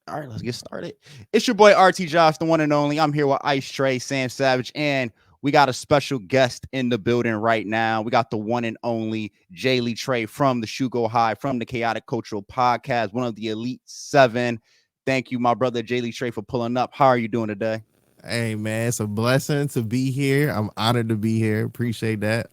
All right, let's get started. It's your boy RT Josh, the one and only. I'm here with Ice Trey, Sam Savage, and we got a special guest in the building right now. We got the one and only JayLeeTrey from the Shugo High, from the Chaotic Cultural Podcast, one of the Elite Seven. Thank you, my brother JayLeeTrey, for pulling up. How are you doing today? Hey man, it's a blessing to be here. I'm honored to be here. Appreciate that.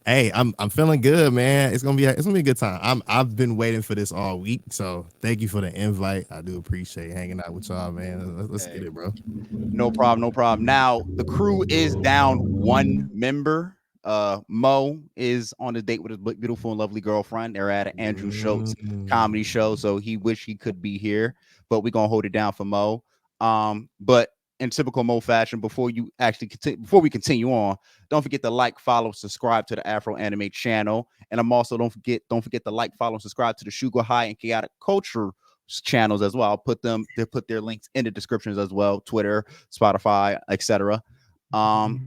Hey, I'm feeling good, man. It's gonna be a good time. I've been waiting for this all week, so thank you for the invite. I do appreciate hanging out with y'all, man. Let's Hey, get it, bro. no problem, no problem. Now the crew is down one member. Mo is on a date with his beautiful and lovely girlfriend. They're at an Andrew Schultz comedy show, so he wish he could be here, but we're gonna hold it down for Mo. But in typical Mo fashion, before we continue on, don't forget to like, follow, subscribe to the Afro Anime channel, and don't forget to like, follow, and subscribe to the Sugar High and Chaotic Culture channels as well. They put their links in the descriptions as well, Twitter, Spotify, etc. And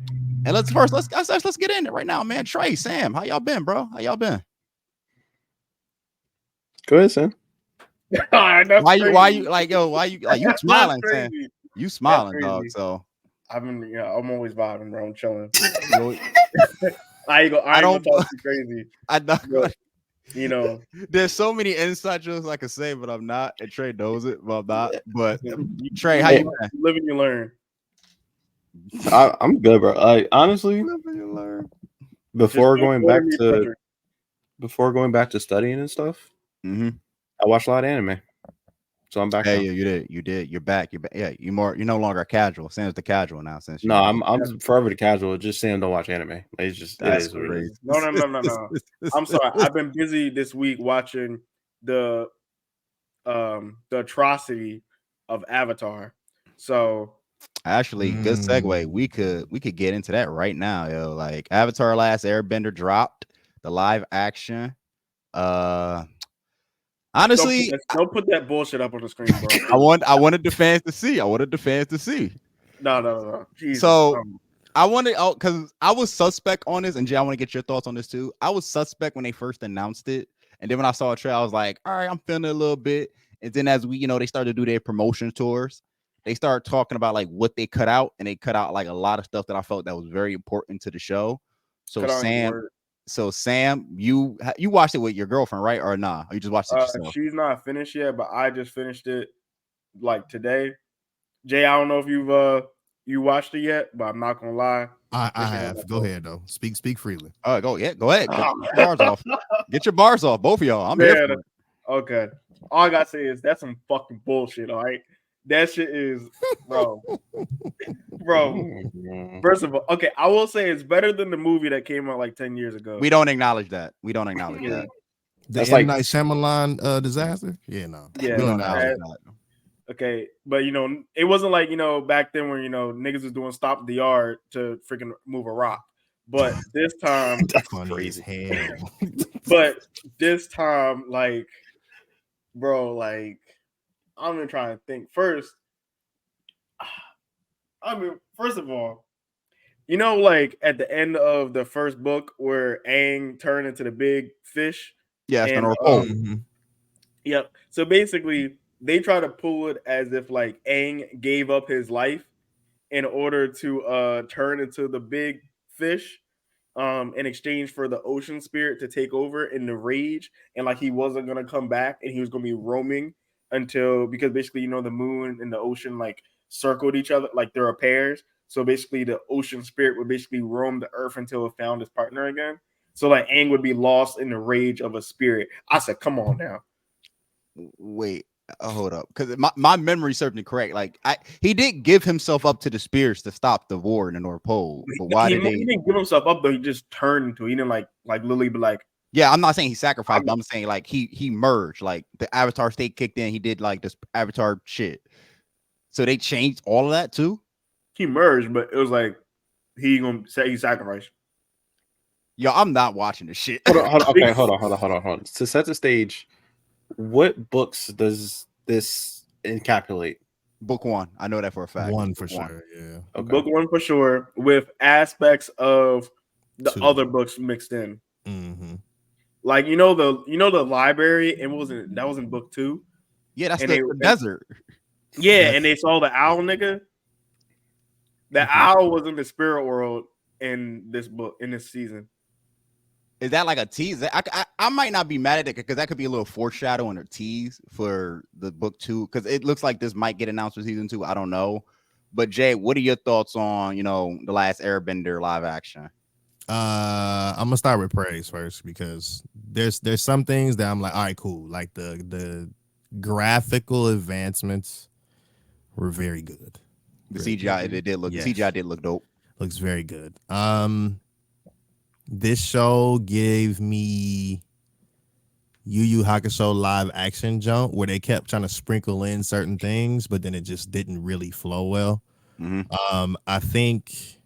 let's get in it right now, man. Trey, Sam, how y'all been, bro? How y'all been? Go ahead, Sam. Why you like you smiling, Sam? You smiling, dog. So I'm always vibing, bro. I'm chilling. I don't talk too crazy. I'm not but, you know, there's so many inside jokes I could say, but I'm not. And Trey knows it, but I'm not. But Trey, how you been? Live and you learn. I'm good, bro. I honestly, before going back to studying and stuff, I watched a lot of anime. So I'm back. Hey, you did. You're back. Yeah, you're no longer a casual. Sam's the casual now. I'm forever the casual. Just Sam don't watch anime. It's just that's crazy. No. I'm sorry. I've been busy this week watching the atrocity of Avatar. So actually, good segue. We could get into that right now, yo. Like Avatar: Last Airbender dropped the live action. Honestly, don't put that bullshit up on the screen, bro. I wanted the fans to see. No. Jesus. So I wanted because I was suspect on this, and Jay, I want to get your thoughts on this too. I was suspect when they first announced it, and then when I saw a trailer, I was like, all right, I'm feeling it a little bit. And then as they started to do their promotion tours, they started talking about like what they cut out, and they cut out like a lot of stuff that I felt that was very important to the show. So Sam, you watched it with your girlfriend, right? Or nah? Or you just watched it yourself? She's not finished yet, but I just finished it like today. Jay, I don't know if you've you watched it yet, but I'm not gonna lie. I have. Go ahead though. Speak freely. All right, go ahead. Get your bars off. Get your bars off, both of y'all. I'm here for it. Okay. All I gotta say is that's some fucking bullshit. All right, that shit is, bro. First of all, okay, I will say it's better than the movie that came out like 10 years ago. We don't acknowledge that. That's like Night Shyamalan disaster. Yeah, no. Yeah, we don't acknowledge that. Okay, but it wasn't like back then where niggas was doing stop in the yard to freaking move a rock. But this time, that's crazy hell. But this time, like, bro, like, I'm even trying to think first. I mean, first of all, like at the end of the first book where Aang turned into the big fish. Yeah, it's gonna Yep. So basically, they try to pull it as if like Aang gave up his life in order to turn into the big fish, in exchange for the ocean spirit to take over in the rage, and like he wasn't gonna come back and he was gonna be roaming because basically the moon and the ocean like circled each other, like they're pairs. So basically the ocean spirit would basically roam the earth until it found his partner again. So like Aang would be lost in the rage of a spirit. I said, come on now. Wait, hold up, because my memory served me correct. Like he did give himself up to the spirits to stop the war in the North Pole. But why he didn't give himself up though? He just turned into it. He didn't like literally be like. Yeah, I'm not saying he sacrificed, but I'm saying like he merged. Like the Avatar state kicked in. He did like this Avatar shit. So they changed all of that too. He merged, but it was like he gonna say he sacrificed. Yo, I'm not watching this shit. Hold on. To set the stage, what books does this encapsulate? Book 1. I know that for a fact. One for sure. Yeah. Okay. Book 1 for sure, with aspects of the other books mixed in. Mm-hmm. Like the library, and that was in book 2. Yeah, that's and the desert. and they saw the owl nigga. The owl was in the spirit world in this book, in this season. Is that like a tease? I might not be mad at it because that could be a little foreshadowing or tease for the book 2, because it looks like this might get announced for season 2. I don't know. But Jay, what are your thoughts on, the last Airbender live action? I'm gonna start with praise first, because there's some things that I'm like, all right, cool. Like the graphical advancements were very good. The CGI, it did look. Yes. The CGI did look dope. Looks very good. This show gave me Yu Yu Hakusho live action jump, where they kept trying to sprinkle in certain things, but then it just didn't really flow well. I think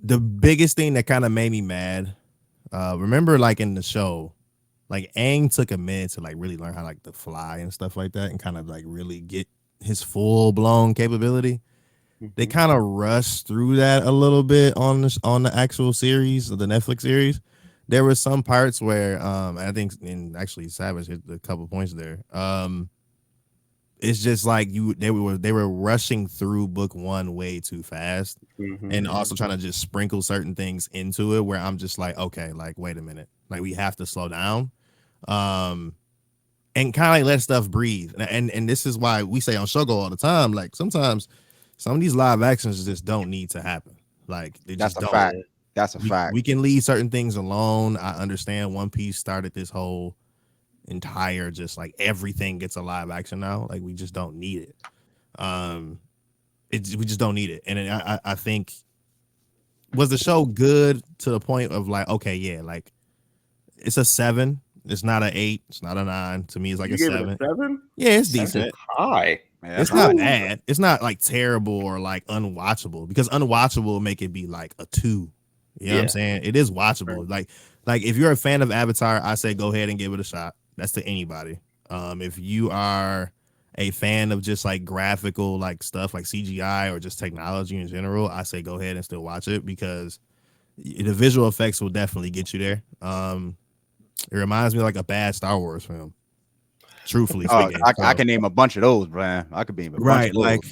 the biggest thing that kind of made me mad, remember, like in the show, like Aang took a minute to like really learn how like to fly and stuff like that, and kind of like really get his full blown capability. They kind of rushed through that a little bit on the actual series, the Netflix series. There were some parts where I think, and actually Savage hit a couple points there. It's just like they were rushing through book 1 way too fast, and also trying to just sprinkle certain things into it, where I'm just like, okay, like wait a minute, like we have to slow down, and kind of like let stuff breathe. And this is why we say on Shogo all the time, like sometimes some of these live actions just don't need to happen. Like they That's just a don't. fact. That's a fact. We can leave certain things alone. I understand One Piece started this whole entire just like everything gets a live action now. Like we just don't need it. We just don't need it. And I think, was the show good to the point of like, okay, yeah, like it's a 7. It's not an 8. It's not a 9. To me, it's like You a gave 7. it a 7? Yeah, it's That's decent. high. Man, It's not bad. It's not like terrible or like unwatchable, because unwatchable will make it be like a 2. You know what I'm saying? It is watchable. Like if you're a fan of Avatar, I say go ahead and give it a shot. That's to anybody. If you are a fan of just like graphical like stuff like CGI or just technology in general, I say go ahead and still watch it, because the visual effects will definitely get you there. It reminds me of like a bad Star Wars film. Truthfully speaking, I can name a bunch of those, man. I could name a bunch of those. like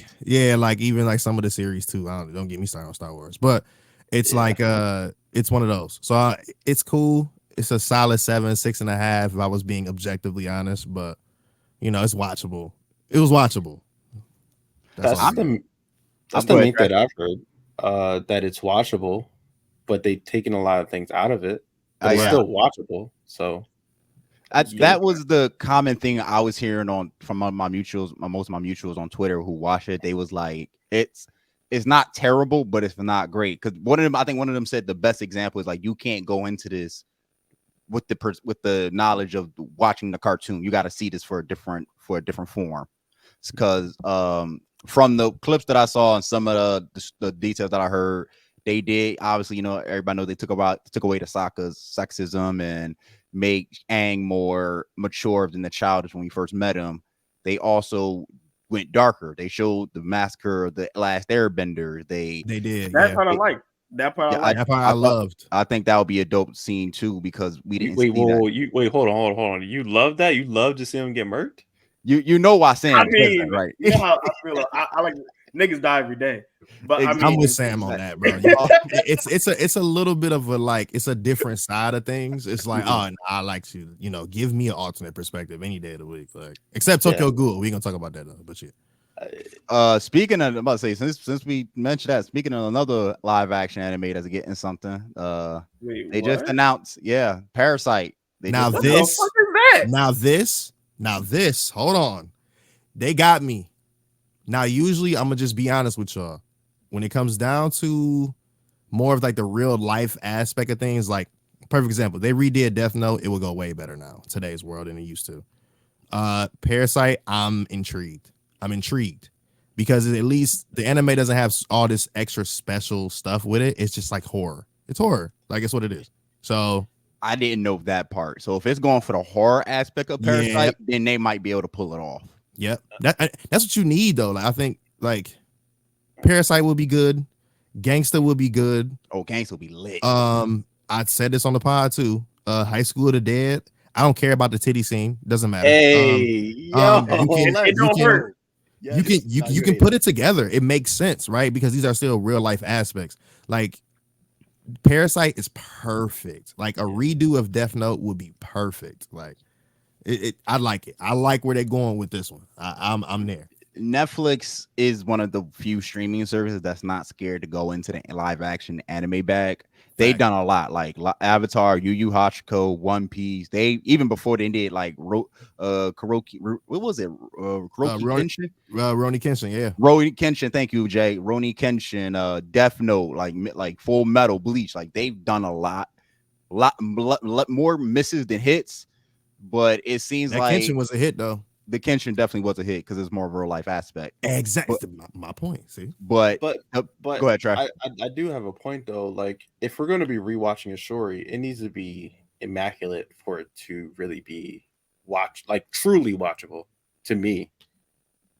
like even like some of the series too. Don't get me started on Star Wars, but it's like it's one of those. So it's cool. It's a solid 7, 6.5 if I was being objectively honest, but it's watchable. It was watchable. That's the main thing I've heard. That it's watchable, but they've taken a lot of things out of it. But it's still watchable. So that was the common thing I was hearing from most of my mutuals on Twitter who watch it. They was like, it's not terrible, but it's not great. Because I think one of them said the best example is like, you can't go into this with the knowledge of watching the cartoon. You got to see this for a different form. Because from the clips that I saw and some of the details that I heard, they did obviously, everybody knows they took away the Sokka's sexism and make Aang more mature than the childish when we first met him. They also went darker. They showed the massacre of the last Airbender. They did. That part I liked. That part I loved. I think that would be a dope scene too, because we didn't see that. Wait, hold on. You love that? You love to see him get murked? You know why Sam? I mean, that, right? You know how I feel. I like niggas die every day, but I'm with Sam on that, bro. It's a little bit of a like, it's a different side of things. It's like, I like to, give me an alternate perspective any day of the week, like except Tokyo Ghoul. We gonna talk about that though, but shit. Speaking of, I'm about to say, since we mentioned that, speaking of another live action anime that's getting something, they just announced, Parasite. Now this, hold on, they got me. Now, usually I'm gonna just be honest with y'all. When it comes down to more of like the real life aspect of things, like perfect example, they redid Death Note, it will go way better now, today's world, than it used to. Parasite, I'm intrigued because at least the anime doesn't have all this extra special stuff with it. It's just like horror. It's horror, like it's what it is. So I didn't know that part. So if it's going for the horror aspect of Parasite, then they might be able to pull it off. Yep. That's what you need though. Like I think like Parasite will be good. Gangsta will be good. Oh, Gangsta will be lit. I said this on the pod too. High School of the Dead. I don't care about the titty scene. Doesn't matter. Hey, yo, it don't hurt. Yes. You can put it together. It makes sense, right? Because these are still real life aspects. Like Parasite is perfect. Like a redo of Death Note would be perfect. Like I like it. I like where they're going with this one. I'm there. Netflix is one of the few streaming services that's not scared to go into the live action anime bag. They've done a lot, like Avatar, Yu Yu Hakusho, One Piece. They even before they did like Kuroki, what was it? Kuroki Kenshin? Roni Kenshin, yeah. Roni Kenshin, thank you, Jay. Roni Kenshin, Death Note, like Full Metal, Bleach. Like they've done a lot more misses than hits. But it seems that like Kenshin was a hit though. The Kenshin definitely was a hit because it's more of a real life aspect. Exactly, my point. See, but go ahead, Trey. I do have a point though. Like, if we're going to be rewatching a story, it needs to be immaculate for it to really be truly watchable to me.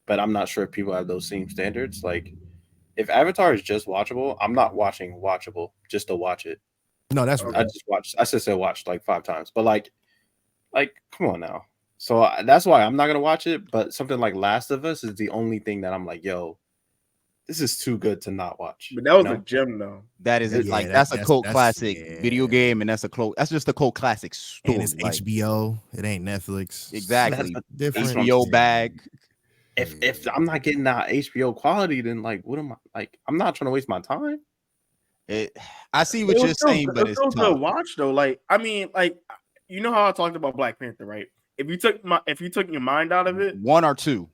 But I'm not sure if people have those same standards. Like, if Avatar is just watchable, I'm not watching watchable just to watch it. No, that's I just watched. I just said watched like 5 times, but like, come on now. So that's why I'm not gonna watch it. But something like Last of Us is the only thing that I'm like, yo, this is too good to not watch. But that was a gem, though. That is that's a cult classic video game, and that's just a cult classic story. And it's HBO. It ain't Netflix. Exactly. Different HBO bag. If I'm not getting that HBO quality, then like, what am I like? I'm not trying to waste my time. I see what you're saying, but it's still to watch though. Like, I mean, like, you know how I talked about Black Panther, right? If you took your mind out of it, 1 or 2,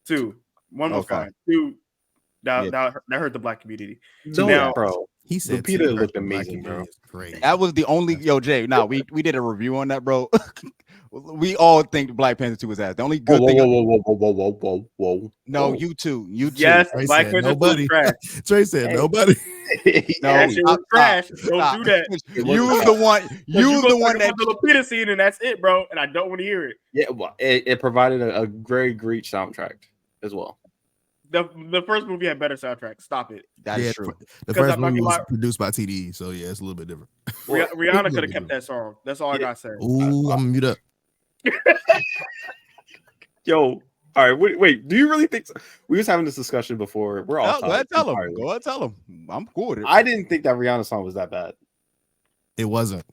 2, 1 was fine. 2, that hurt the Black community. No, now, bro, he said Peter looked amazing, bro. Great. That was the only Jay. No, we did a review on that, bro. We all think Black Panther 2 was ass. The only good thing. Whoa. No, you too. Yes, Black Panther 2 was trash. Trey said nobody. No, that shit was trash. Don't do that. You was the one. You was the one that the Lupita scene, and that's it, bro. And I don't want to hear it. Yeah, well, it provided a very great soundtrack as well. The first movie had better soundtrack. Stop it. That's true. The first movie was produced by TDE, so yeah, it's a little bit different. Rihanna could have kept that song. That's all I gotta say. Ooh, I'm gonna mute up. Yo, all right. Wait. Do you really think we was having this discussion before? We're all go ahead, tell him. Go ahead, tell him. I'm cool with it. I didn't think that Rihanna song was that bad. It wasn't.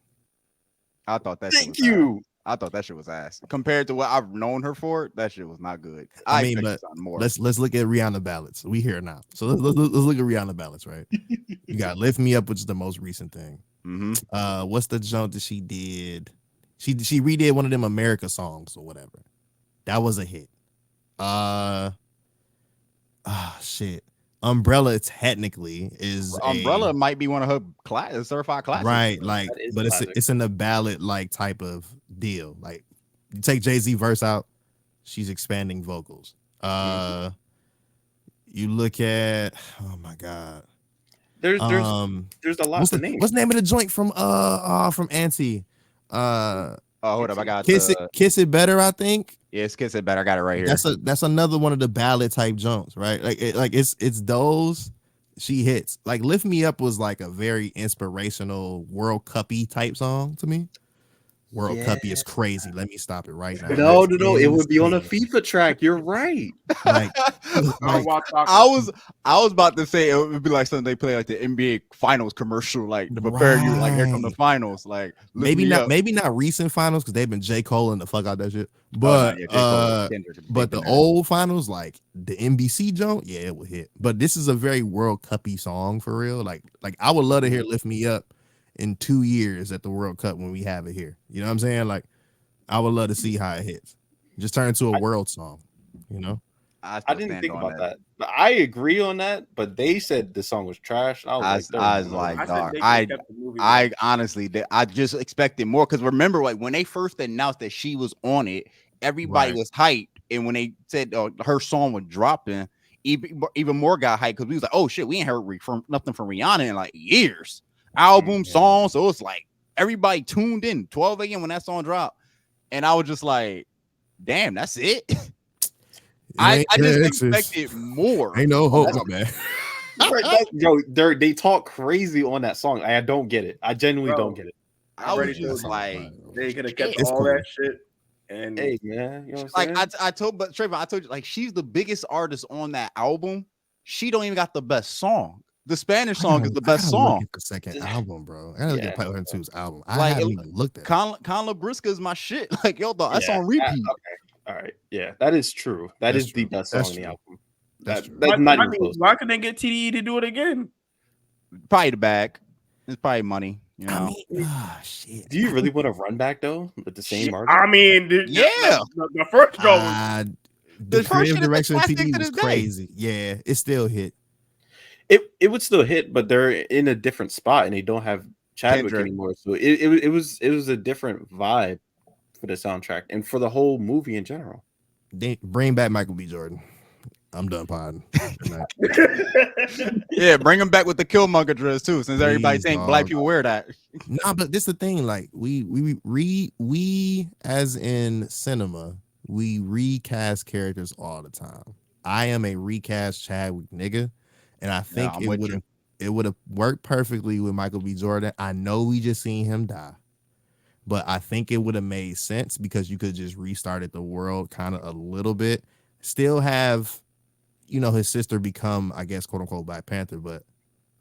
I thought that. Thank you. I thought that shit was ass compared to what I've known her for. That shit was not good. I mean, but more. Let's look at Rihanna ballads. We here now, so let's look at Rihanna ballads. Right? You got "Lift Me Up," which is the most recent thing. Mm-hmm. What's the jump that she did? She redid one of them America songs or whatever. That was a hit. Shit. Umbrella technically is Umbrella might be one of her certified classics. Right, like, but it's in the ballad like type of deal. Like, you take Jay-Z verse out, she's expanding vocals. You look at, oh my god, there's a lot what's to name. What's the name of the joint from Auntie? Hold up, I got Kiss It Better, I think. Yeah, it's Kiss It Better. I got it right here. That's another one of the ballad type jumps, right? Like it's those she hits. Like Lift Me Up was like a very inspirational World Cup-y type song to me. World Cup-y is crazy. Let me stop it right now. No, it would be on a FIFA track. You're right. Like, I was about to say it would be like something they play like the NBA Finals commercial, like to prepare you, like here come the finals. Like maybe not recent finals because they've been J. Cole and the fuck out that shit. But but the old finals, like the NBC joint, yeah, it would hit. But this is a very World Cup-y song for real. Like I would love to hear Lift Me Up in 2 years at the World Cup when we have it here. You know what I'm saying? Like, I would love to see how it hits. Just turn into a world song, you know? I didn't think about that. But I agree on that, but they said the song was trash. I was like, I honestly, I just expected more because remember, like when they first announced that she was on it, everybody was hyped, and when they said her song was dropping, even more got hyped because we was like, oh shit, we ain't heard nothing from Rihanna in like years. Album song, so it's like everybody tuned in 12 a.m. when that song dropped, and I was just like, damn, that's it. I just expected more. Ain't no hope, man. Yo, they talk crazy on that song. I don't get it. I genuinely don't get it. I already was just told you. like, They could have kept shit. all that shit. And Hey man, you know what I'm Like saying? I told, but Trayvon, I told you, like she's the biggest artist on that album. She don't even got the best song. The Spanish song is the I best gotta look song. at the second album, bro. I gotta look at Yeah. Panther 2's album. I Like haven't even looked at it. Con Labriska is my shit. Like yo, dog, that's Yeah, on repeat. All right. Yeah, that is true. That's Is the true. best That's song in the true. album. That's true. That's not even close. why couldn't they get TDE to do it again? Probably the bag. It's probably money. You know? I mean, shit. Do you really want to run back though with the same artist? I mean, Yeah. the first joke was The first creative shit is a direction of classic TD to was this day. crazy. Yeah, it still hit. It would still hit, but they're in a different spot and they don't have Chadwick Kendrick. anymore. So it was a different vibe for the soundtrack and for the whole movie in general. They bring back Michael B. Jordan. I'm done podding. Yeah, bring him back with the Killmonger dress too, since everybody Please, think dog. black people wear that. Nah, but this the thing. Like we as in cinema, we recast characters all the time. I am a recast Chadwick nigga, and I think I'm with you. it would have worked perfectly with Michael B. Jordan. I know we just seen him die, but I think it would have made sense because you could just restarted the world kind of a little bit, still have, you know, his sister become, I guess, quote unquote, Black Panther, but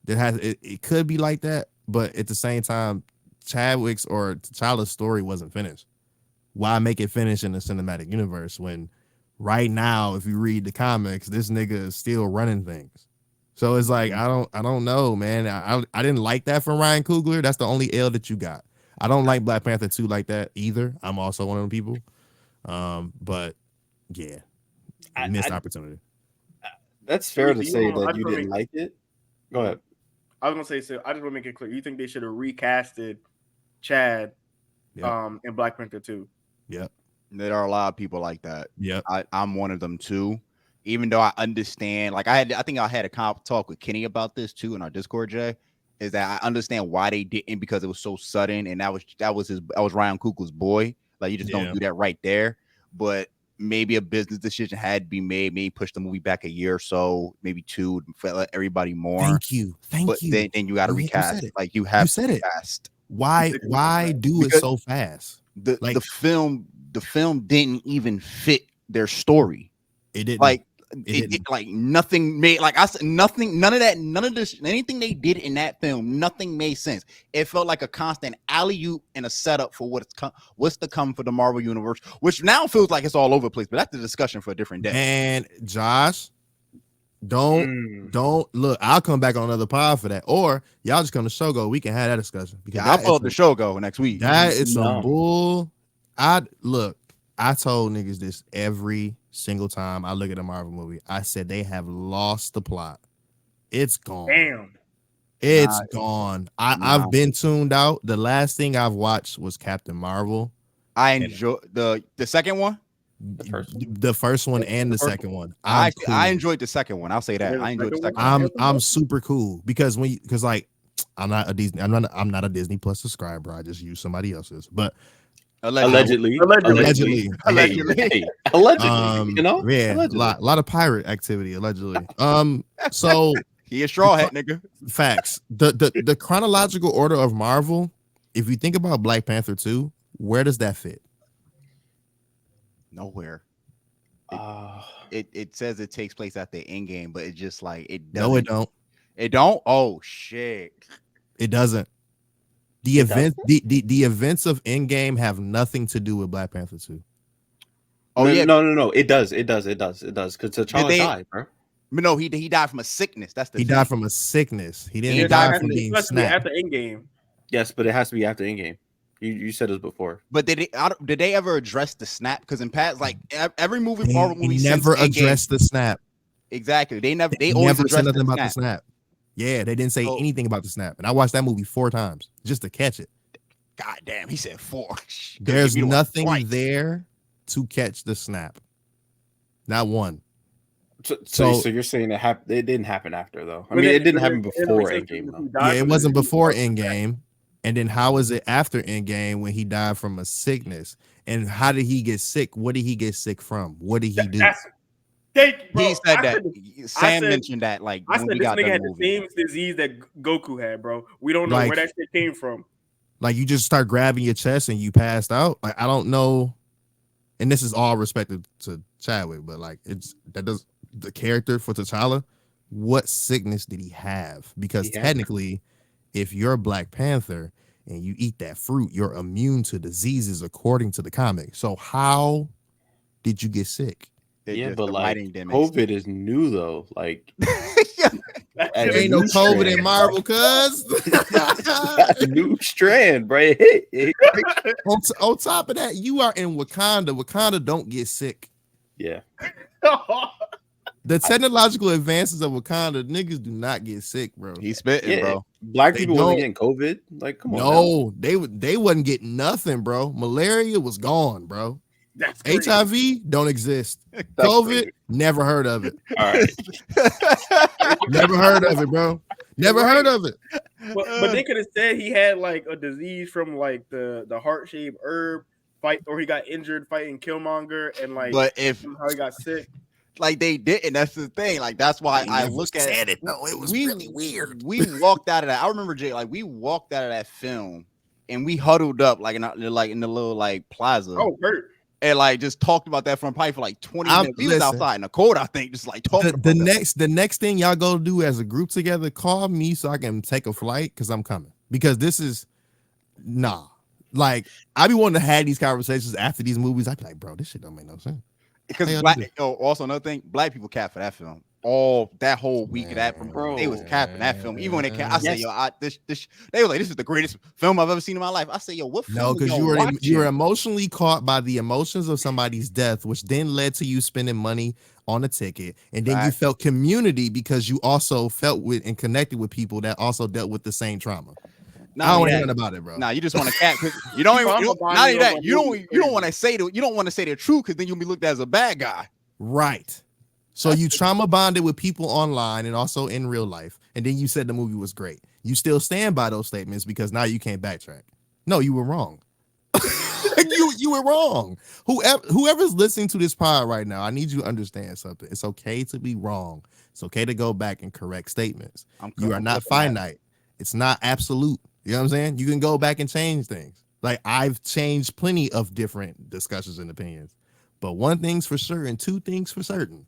it could be like that. But at the same time, Chadwick's or T'Challa's story wasn't finished. Why make it finish in the cinematic universe when right now, if you read the comics, this nigga is still running things? So it's like, I don't know, man. I didn't like that from Ryan Coogler. That's the only L that you got. I don't like Black Panther 2 like that either. I'm also one of them people. But yeah, missed opportunity. That's fair to You say know, I that you just didn't like it. Go ahead. I was gonna say, so I just want to make it clear. You think they should have recasted Chad in Black Panther 2? Yep. There are a lot of people like that. Yep. I'm one of them too. Even though I understand, like I think I had a talk with Kenny about this too in our Discord, Jay, is that I understand why they didn't, because it was so sudden, and that was Ryan Coogler's boy. Like you just don't do that right there. But maybe a business decision had to be made. Maybe push the movie back a year or so, maybe 2, for let everybody more. Thank you. But then you got to recast. Like you have to recast. Why do it so fast? The film didn't even fit their story. It didn't. Like it like nothing made, like I said, nothing, none of this, anything they did in that film, nothing made sense. It felt like a constant alley-oop and a setup for what's to come for the Marvel universe, which now feels like it's all over the place. But that's the discussion for a different day. And Josh, don't look. I'll come back on another pod for that, or y'all just come to Shogo. We can have that discussion because I'll pull up the Shogo next week. That is some bull. I told niggas this every single time I look at a Marvel movie. I said they have lost the plot. It's gone. Damn. It's gone. I've been tuned out. The last thing I've watched was Captain Marvel. I enjoy the second one. The first one and the second one. I enjoyed the second one. I'll say that. I enjoyed the second one. I'm super cool because I'm not a Disney Plus subscriber. I just use somebody else's. But Allegedly. Hey, allegedly. You know? Yeah, allegedly. lot of pirate activity, allegedly. So he a straw hat nigga. Facts. The chronological order of Marvel, if you think about Black Panther 2, where does that fit? Nowhere. It says it takes place at the end game, but it just like it doesn't. No, it don't. It don't? Oh shit. It doesn't. The events of Endgame have nothing to do with Black Panther 2. Oh yeah, no. It does. Because T'Challa died, bro. No, he died from a sickness. That's the he thing. died from a sickness. He didn't die from being snapped. At the Endgame. Yes, but it has to be after Endgame. You said this before. But did they ever address the snap? Because in past, like every Marvel movie, never addressed the snap. Exactly. They never said nothing about the snap. Yeah, they didn't say anything about the snap. And I watched that movie 4 times just to catch it. God damn, he said 4. There's nothing there to catch the snap. Not one. So you're saying it didn't happen after, though? I mean, it didn't happen before Endgame, though. Yeah, it wasn't before Endgame. And then how is it after Endgame when he died from a sickness? And how did he get sick? What did he get sick from? What did he do? Thank you, bro. He said that. Sam mentioned that. Like, I said this nigga had the same disease that Goku had, bro. We don't know where that shit came from. Like you just start grabbing your chest and you passed out. Like I don't know. And this is all respected to Chadwick, but like that does the character for T'Challa. What sickness did he have? Because technically, if you're Black Panther and you eat that fruit, you're immune to diseases according to the comic. So how did you get sick? But like COVID is new though. Like ain't no COVID in Marvel, cuz a new strand, bro. On top of that, you are in Wakanda. Wakanda don't get sick. Yeah. The technological advances of Wakanda, niggas do not get sick, bro. He's spitting, bro. Black people wasn't getting COVID. Like, come on. No, they wasn't getting nothing, bro. Malaria was gone, bro. That's HIV don't exist. COVID, crazy. Never heard of it. All right. Never heard of it, bro. Never heard of it. But they could have said he had like a disease from like the heart-shaped herb fight, or he got injured fighting Killmonger, and like but if somehow he got sick. Like they didn't. That's the thing. Like that's why I look at it. No, it was really weird. We walked out of that. I remember Jay. Like we walked out of that film, and we huddled up like in the little like plaza. Oh, hurt. And like just talked about that from probably for like 20 minutes. We was outside in the cold, I think, just like talking. The next thing y'all go do as a group together, call me so I can take a flight because I'm coming. Because this is like I be wanting to have these conversations after these movies. I be like, bro, this shit don't make no sense. Because also another thing, Black people cap for that film. All that whole week of that, bro, they was capping that film. Even when they I say, yo, they were like, this is the greatest film I've ever seen in my life. I say, yo, what film? No, because you were emotionally caught by the emotions of somebody's death, which then led to you spending money on a ticket, and then you felt community because you also felt with and connected with people that also dealt with the same trauma. I don't want to hear about it, bro. Nah, you just want to cap because you don't even. Not even that. You don't want to say the truth because then you'll be looked at as a bad guy. Right. So you trauma bonded with people online and also in real life, and then you said the movie was great. You still stand by those statements because now you can't backtrack. No, you were wrong. you were wrong. Whoever's listening to this pod right now, I need you to understand something. It's okay to be wrong. It's okay to go back and correct statements. You are not finite. It's not absolute. You know what I'm saying? You can go back and change things. Like I've changed plenty of different discussions and opinions. But one thing's for sure and two things for certain.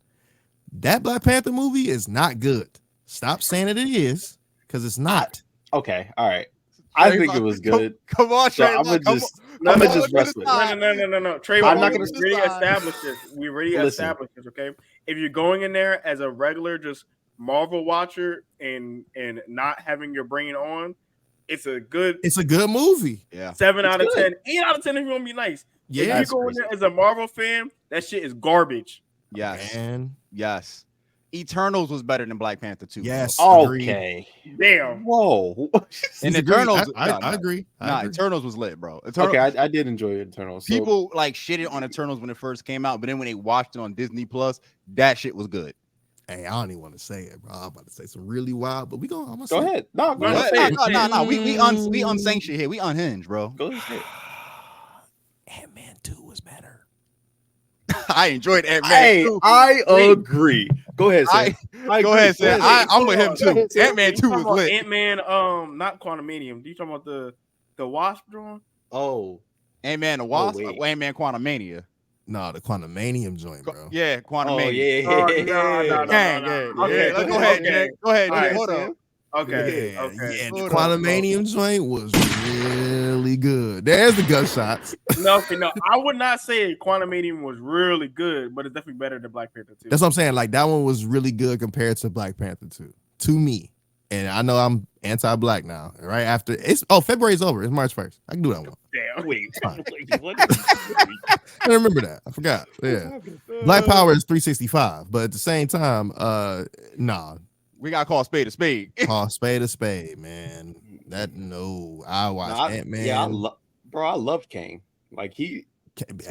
That Black Panther movie is not good. Stop saying that it is, because it's not. Okay, all right. I think it was good. Come on, Trey. So I'm gonna just rest with it. No. Trey, I'm not gonna really establish this. We already established this, okay? If you're going in there as a regular, just Marvel watcher and not having your brain on, it's a good movie. Yeah. 7 out of 10. 8 out of 10 if you want to be nice. Yeah. If you go in there as a Marvel fan, that shit is garbage. Yes. Man. Yes. Eternals was better than Black Panther 2. Yes. Okay. Damn. Whoa. And Eternals, I agree. Eternals was lit, bro. Okay, I did enjoy Eternals. So. People like shitted on Eternals when it first came out, but then when they watched it on Disney Plus, that shit was good. Hey, I don't even want to say it, bro. I'm about to say some really wild, but I'm gonna go ahead. No, go ahead. No. We unsanctioned here. We unhinged, bro. Go ahead. Ant-Man 2 was better. I enjoyed Ant-Man. Hey, I agree. Go ahead, Sam. Go ahead, Sam. I'm with him too. Ant-Man 2 was lit. Ant-Man, not Quantumanium. Do you talking about the Wasp drawing? Oh, Ant-Man the Wasp. Ant-Man Quantumania. No, the Quantumanium joint, bro. Yeah, Quantumania. No. Okay, go ahead, Jay. Go ahead, Jay. Hold on. Okay. Yeah, the Quantumanium joint was really good. There's the gunshots. No, I would not say Quantumanium was really good, but it's definitely better than Black Panther 2. That's what I'm saying. Like that one was really good compared to Black Panther 2. To me. And I know I'm anti-black now. Right after February's over. It's March 1st. I can do that one. Damn. Wait. What? I remember that. I forgot. Yeah. Black Power is 365, but at the same time, nah. We gotta call a spade a spade. Call spade a spade, man. I watched Ant-Man. Yeah, I loved Kang. Like he's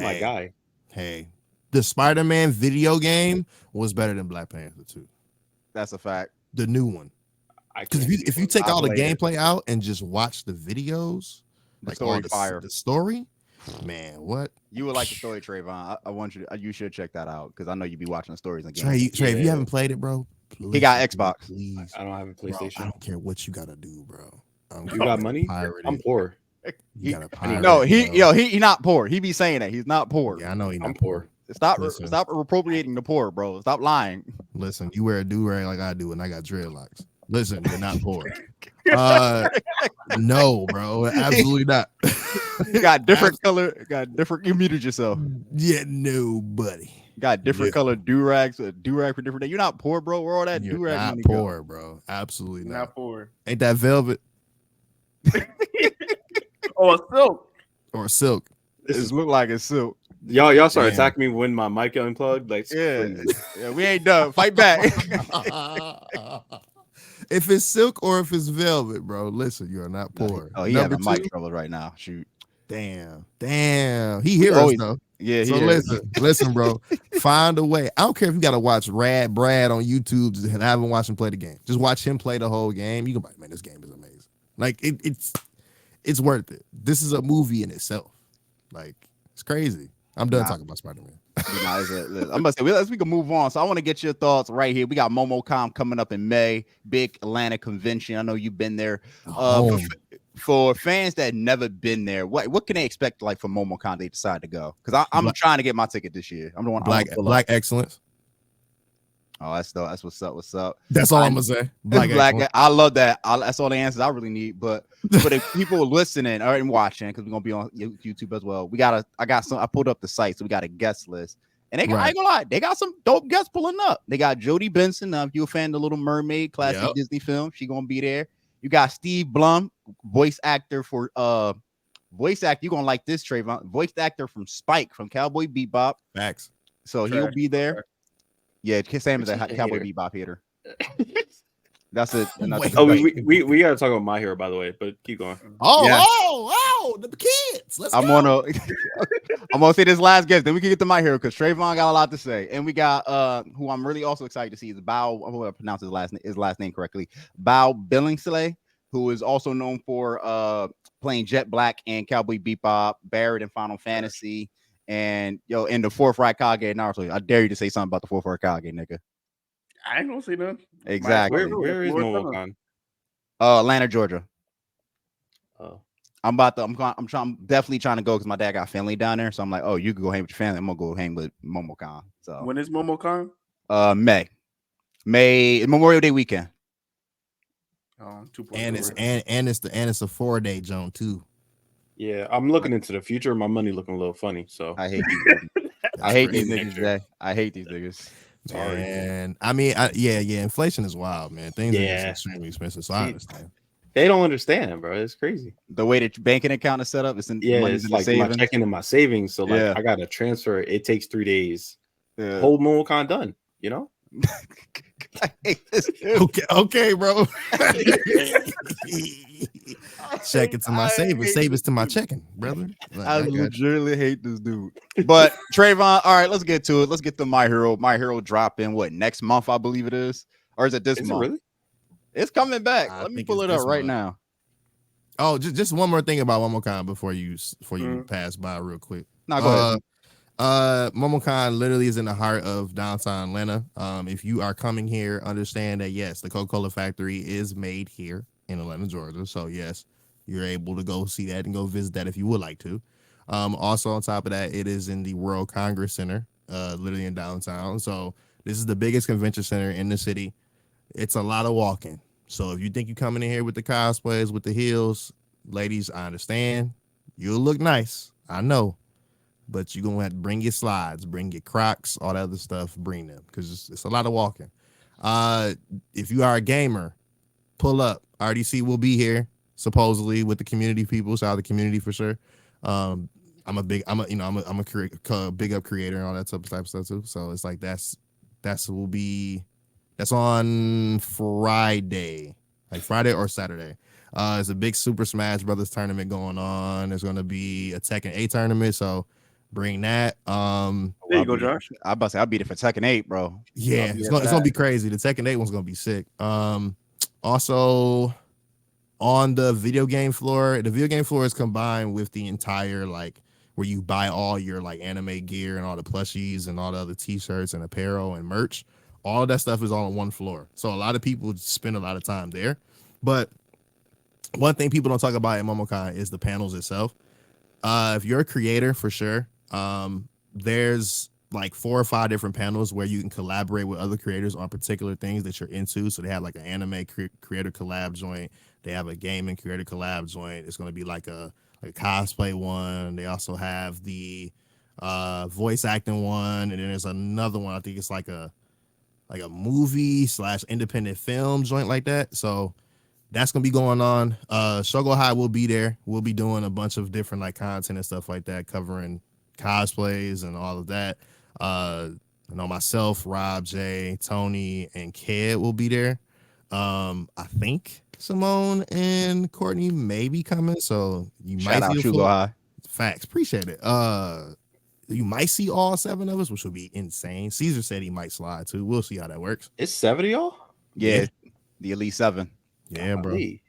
my guy. Hey, the Spider-Man video game was better than Black Panther 2. That's a fact. The new one. Because if you take all the gameplay out and just watch the videos, the story, man, what? You would like the story, Trayvon. I want you to. You should check that out because I know you be watching the stories again. Trey, if you haven't played it, bro, please, he got Xbox. Please, I don't have a PlayStation. Bro, I don't care what you gotta do, bro. You got money? I'm poor. You got a pirate. No, he not poor. He be saying that he's not poor. Yeah, I know he's I'm not poor. Stop appropriating the poor, bro. Stop lying. Listen, you wear a do-rag like I do, and I got dreadlocks. Listen, you're not poor. No, bro, absolutely not. You got different color. Got different. You muted yourself. Yeah, no, buddy. Got different colored do-rags. A do-rag for different day. You're not poor, bro. Where all that You're do-rag not money poor, go? bro. Absolutely Not not. poor. Ain't that velvet Oh, a silk. or silk? It look like it's silk. Y'all started Damn. attacking me when my mic got unplugged. Like, Yeah, we ain't done. Fight back. If it's silk or if it's velvet, bro, listen, you're not poor. Oh, he having mic trouble right now. Shoot. Damn. He hears us though. Yeah. So listen, bro. Find a way. I don't care if you gotta watch Rad Brad on YouTube and I haven't watched him play the game. Just watch him play the whole game. You can be like, man, this game is amazing. Like it's worth it. This is a movie in itself. Like it's crazy. I'm done talking about Spider-Man. I'm about to say we can move on. So I want to get your thoughts right here. We got MomoCon coming up in May, big Atlanta convention. I know you've been there. For fans that never been there, what can they expect like from MomoCon? They decide to go because I'm trying to get my ticket this year. I'm the one. Black excellence. Oh, that's what's up. What's up? That's all I'm gonna say. Black. I love that. That's all the answers I really need. But for the people listening or watching, because we're gonna be on YouTube as well. I pulled up the site, so we got a guest list, and I ain't gonna lie, they got some dope guests pulling up. They got Jodie Benson. If you're a fan of the Little Mermaid, classic Disney film, she gonna be there. You got Steve Blum, voice actor for you're gonna like this, Trayvon. Voice actor from Spike from Cowboy Bebop. Facts. So he'll be there. Yeah, Sam is a Cowboy Bebop hater. That's it. We gotta talk about My Hero, by the way, but keep going. The kids. Let's go. I'm gonna say this last guest, then we can get to My Hero because Trayvon got a lot to say, and we got who I'm really also excited to see is Bao. I'm gonna pronounce his last name correctly. Bao Billingsley, who is also known for playing Jet Black and Cowboy Bebop, Barrett in Final Fantasy. And in the fourth Raikage Naruto, I dare you to say something about the fourth Raikage, nigga. I ain't gonna say nothing. Exactly. Where is MomoCon? Atlanta, Georgia. Oh, I'm definitely trying to go because my dad got family down there. So I'm like, oh, you can go hang with your family. I'm gonna go hang with MomoCon. So when is MomoCon? May Memorial Day weekend. Oh, and it's a 4-day Joan too. Yeah, I'm looking into the future. My money looking a little funny, so I hate these. I hate these niggas, Jay. I hate these niggas. Sorry. And I mean, inflation is wild, man. Things are just extremely expensive. So I understand. They don't understand, bro. It's crazy. The way the banking account is set up, it's like my checking and my savings. So like I gotta transfer. It takes 3 days. Whole MomoCon done. You know. I hate this okay, bro. Check it to my savings, save it to my checking, brother. I legitimately hate this dude. But Trayvon, all right, let's get to it. Let's get the My Hero drop in next month, I believe it is, or is it this month? Really? It's coming back. Let me pull it up right now. Oh, just one more thing about MomoCon before you pass by real quick. No, go ahead. MomoCon literally is in the heart of downtown Atlanta. If you are coming here, understand that yes, the Coca-Cola factory is made here in Atlanta, Georgia. So yes, you're able to go see that and go visit that if you would like to. Also on top of that, it is in the World Congress Center, literally in downtown. So this is the biggest convention center in the city. It's a lot of walking. So if you think you're coming in here with the cosplays, with the heels, ladies, I understand. You'll look nice. I know. But you're going to have to bring your slides, bring your Crocs, all that other stuff, bring them because it's a lot of walking. If you are a gamer, pull up. RDC will be here, supposedly, with the community people. Shout out to the community for sure. I'm a big up creator and all that type of stuff too. So it's like that's on Friday, like Friday or Saturday. It's a big Super Smash Brothers tournament going on. There's going to be a Tekken 8 tournament. So bring that. There you go, Josh. I about to say I'll be there for Tekken 8, bro. Yeah, it's gonna be crazy. The Tekken 8 one's gonna be sick. Also on the video game floor is combined with the entire like where you buy all your like anime gear and all the plushies and all the other t-shirts and apparel and merch. All of that stuff is all on one floor. So a lot of people spend a lot of time there. But one thing people don't talk about at MomoCon is the panels itself. If you're a creator, for sure, there's like 4 or 5 different panels where you can collaborate with other creators on particular things that you're into. So they have like an anime creator collab joint. They have a gaming creator collab joint. It's going to be like a cosplay one. They also have the voice acting one, and then there's another one. I think it's like a movie / independent film joint like that. So that's gonna be going on. Shogo High will be there. We'll be doing a bunch of different like content and stuff like that, covering cosplays and all of that. I know myself, Rob, Jay, Tony, and Ked will be there. I think Simone and Courtney may be coming, so you Shout might out see Sugar High. facts. Appreciate it. You might see all 7 of us, which would be insane. Caesar said he might slide too. We'll see how that works. It's 70 y'all. Yeah, the Elite 7. Yeah, bro. Golly.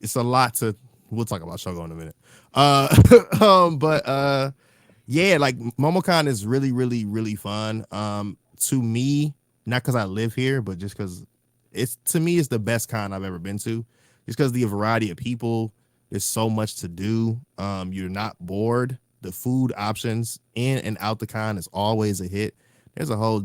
It's a lot to. We'll talk about Shogo in a minute. But yeah, like MomoCon is really, really, really fun. To me, not because I live here, but just because it's the best con I've ever been to. Just because the variety of people, there's so much to do. You're not bored. The food options in and out the con is always a hit. There's a whole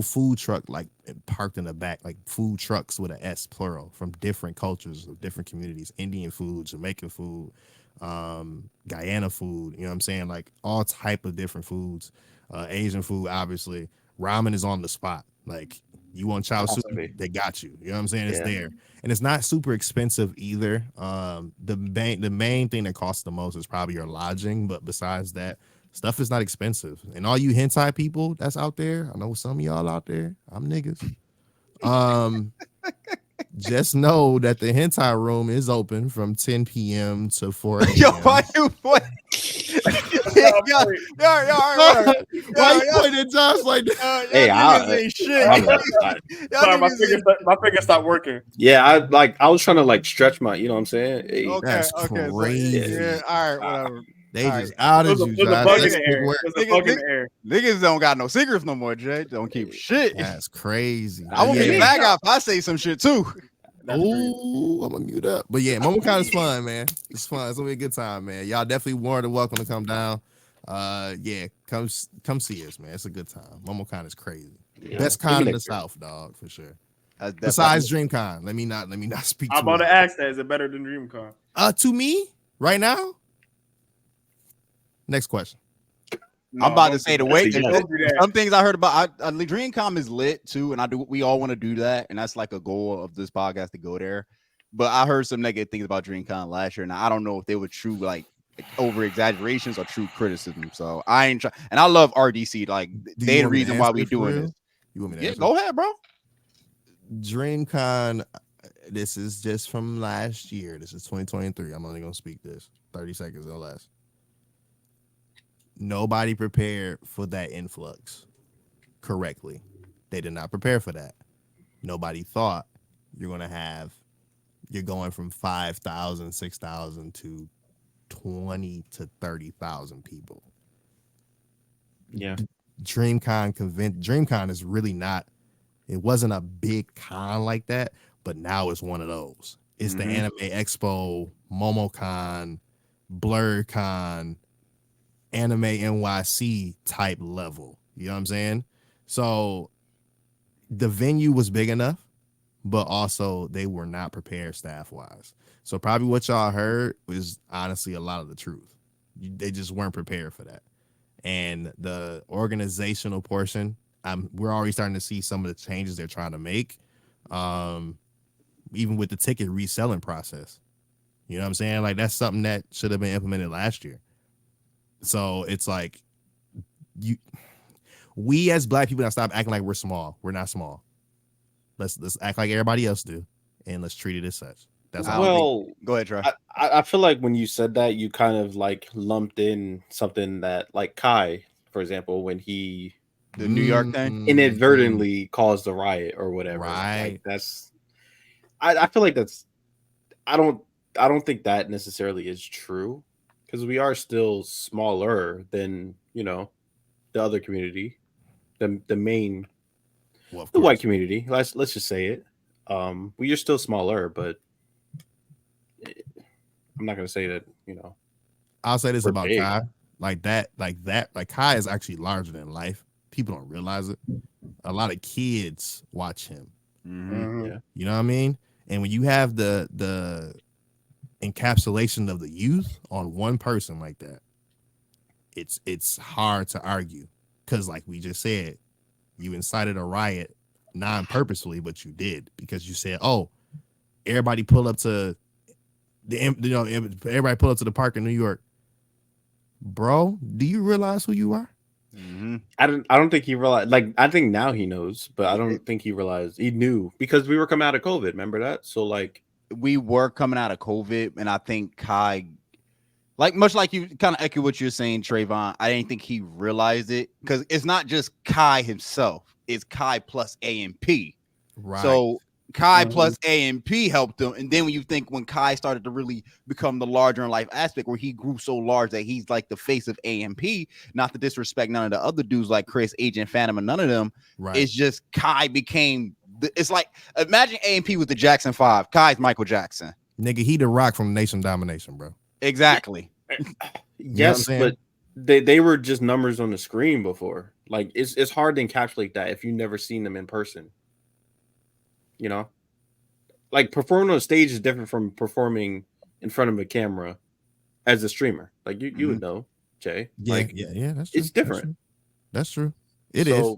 food truck like parked in the back, like food trucks with an S plural from different cultures of different communities, Indian food, Jamaican food, Guyana food, you know what I'm saying? Like all type of different foods, Asian food, obviously. Ramen is on the spot. Like you want chow suey, they got you. You know what I'm saying? It's there. And it's not super expensive either. The main thing that costs the most is probably your lodging, but besides that, stuff is not expensive. And all you hentai people that's out there, I know some of y'all out there, I'm niggas. Just know that the hentai room is open from 10 p.m. to 4 a.m. Yo, why you what? Yo, Why you pointing at Josh like that? Hey, ain't shit. Sorry, my finger stopped working. Yeah, I was trying to like stretch my, you know what I'm saying? Hey, Okay, That's So, crazy. yeah, all right, whatever. They All just outed you, There's a Josh. bug in That's the big air. work. There's a bug in the air. Niggas don't got no secrets no more, Jay. Don't keep shit. That's crazy. I won't be Yeah. the bad guy if I say some shit too. Ooh, I'm gonna mute up. But yeah, MomoCon is fun, man. It's fun. It's gonna be a good time, man. Y'all definitely more than welcome to come down. Yeah, come see us, man. It's a good time. MomoCon is crazy. Yeah. Best con in the South, dog, for sure. Besides Dreamcon. Let me not speak. I'm about to ask that. Is it better than Dreamcon? To me, right now. Next question. No, I'm about to say the way don't do that. some things I heard about. Dreamcom is lit too, and we all want to do that, and that's like a goal of this podcast to go there. But I heard some negative things about Dreamcon last year, and I don't know if they were true like over exaggerations or true criticism. So I ain't trying, and I love RDC. Like they the reason why we doing this. You want me to answer? Go ahead, bro. Dreamcon. This is just from last year. This is 2023. I'm only gonna speak this 30 seconds or less. Nobody prepared for that influx correctly. They did not prepare for that. Nobody thought you're going from 5,000, 6,000 to 20 to 30,000 people. Yeah. Dreamcon is really not, it wasn't a big con like that, but now it's one of those. It's the Anime Expo, MomoCon, BlurCon, Anime NYC type level. You know what I'm saying? So the venue was big enough, but also they were not prepared staff wise. So probably what y'all heard was honestly a lot of the truth. They just weren't prepared for that. And the organizational portion, we're already starting to see some of the changes they're trying to make. Even with the ticket reselling process. You know what I'm saying? Like that's something that should have been implemented last year. So it's like we as Black people now stop acting like we're small. We're not small. Let's act like everybody else do, and let's treat it as such. That's all. Well, go ahead, Trey. I feel like when you said that, you kind of like lumped in something that, like Kai, for example, when he the New York thing inadvertently caused a riot or whatever. Right. Like that's. I feel like that's. I don't think that necessarily is true. Because we are still smaller than, the other community, the main, the white community. Let's just say it. We are still smaller, but I'm not gonna say that, I'll say this we're about big. Kai. Like Kai is actually larger than life. People don't realize it. A lot of kids watch him. Mhm. Yeah. You know what I mean? And when you have the encapsulation of the youth on one person like that, it's hard to argue. Because like we just said, you incited a riot non-purposefully, but you did because you said, "Oh, everybody pull up to everybody pull up to the park in New York." Bro, do you realize who you are? Mhm. I don't think he realized. Like, I think now he knows, but I don't think he realized. He knew because we were coming out of COVID. Remember that? So like, We were coming out of COVID, and I think Kai, like much like you kind of echo what you're saying, Trayvon. I didn't think he realized it because it's not just Kai himself; it's Kai plus AMP. Right. So Kai plus AMP helped him, and then when Kai started to really become the larger in life aspect, where he grew so large that he's like the face of AMP. Not to disrespect none of the other dudes like Chris, Agent Phantom, and none of them. Right. It's just Kai became. It's like imagine AMP with the Jackson 5. Kai's Michael Jackson. Nigga, he the Rock from Nation Domination, bro. Exactly. yes, but they were just numbers on the screen before. Like it's hard to encapsulate that if you've never seen them in person. You know, like performing on stage is different from performing in front of a camera as a streamer. Like you would know, Jay. Yeah, like, yeah, that's true. It's different. That's true. It is.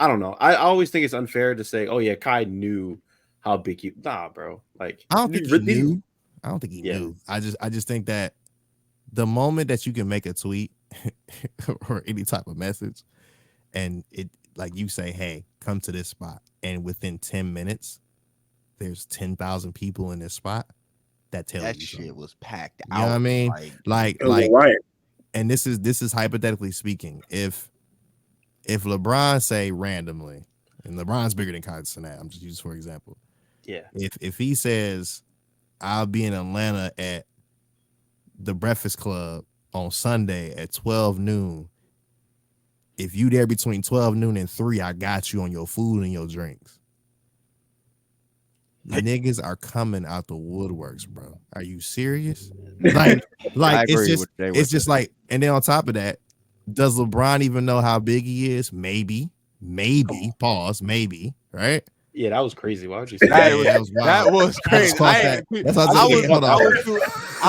I don't know. I always think it's unfair to say, "Oh yeah, Kai knew how big he." Nah, bro. Like I don't think he knew. I don't think he knew. I just think that the moment that you can make a tweet or any type of message, and it like you say, "Hey, come to this spot," and within 10 minutes, there's 10,000 people in this spot. That tells that you shit something. was packed out. You know what I mean? Like, and this is hypothetically speaking. If LeBron say randomly, and LeBron's bigger than Kai Cenat, I'm just using for example. Yeah. If he says, "I'll be in Atlanta at the Breakfast Club on Sunday at 12 noon. If you there between 12 noon and 3, I got you on your food and your drinks." Niggas are coming out the woodworks, bro. Are you serious? Like it's just like, and then on top of that, does LeBron even know how big he is? Maybe. Pause. Maybe. Right? Yeah, that was crazy. Why would you say that? That was crazy. I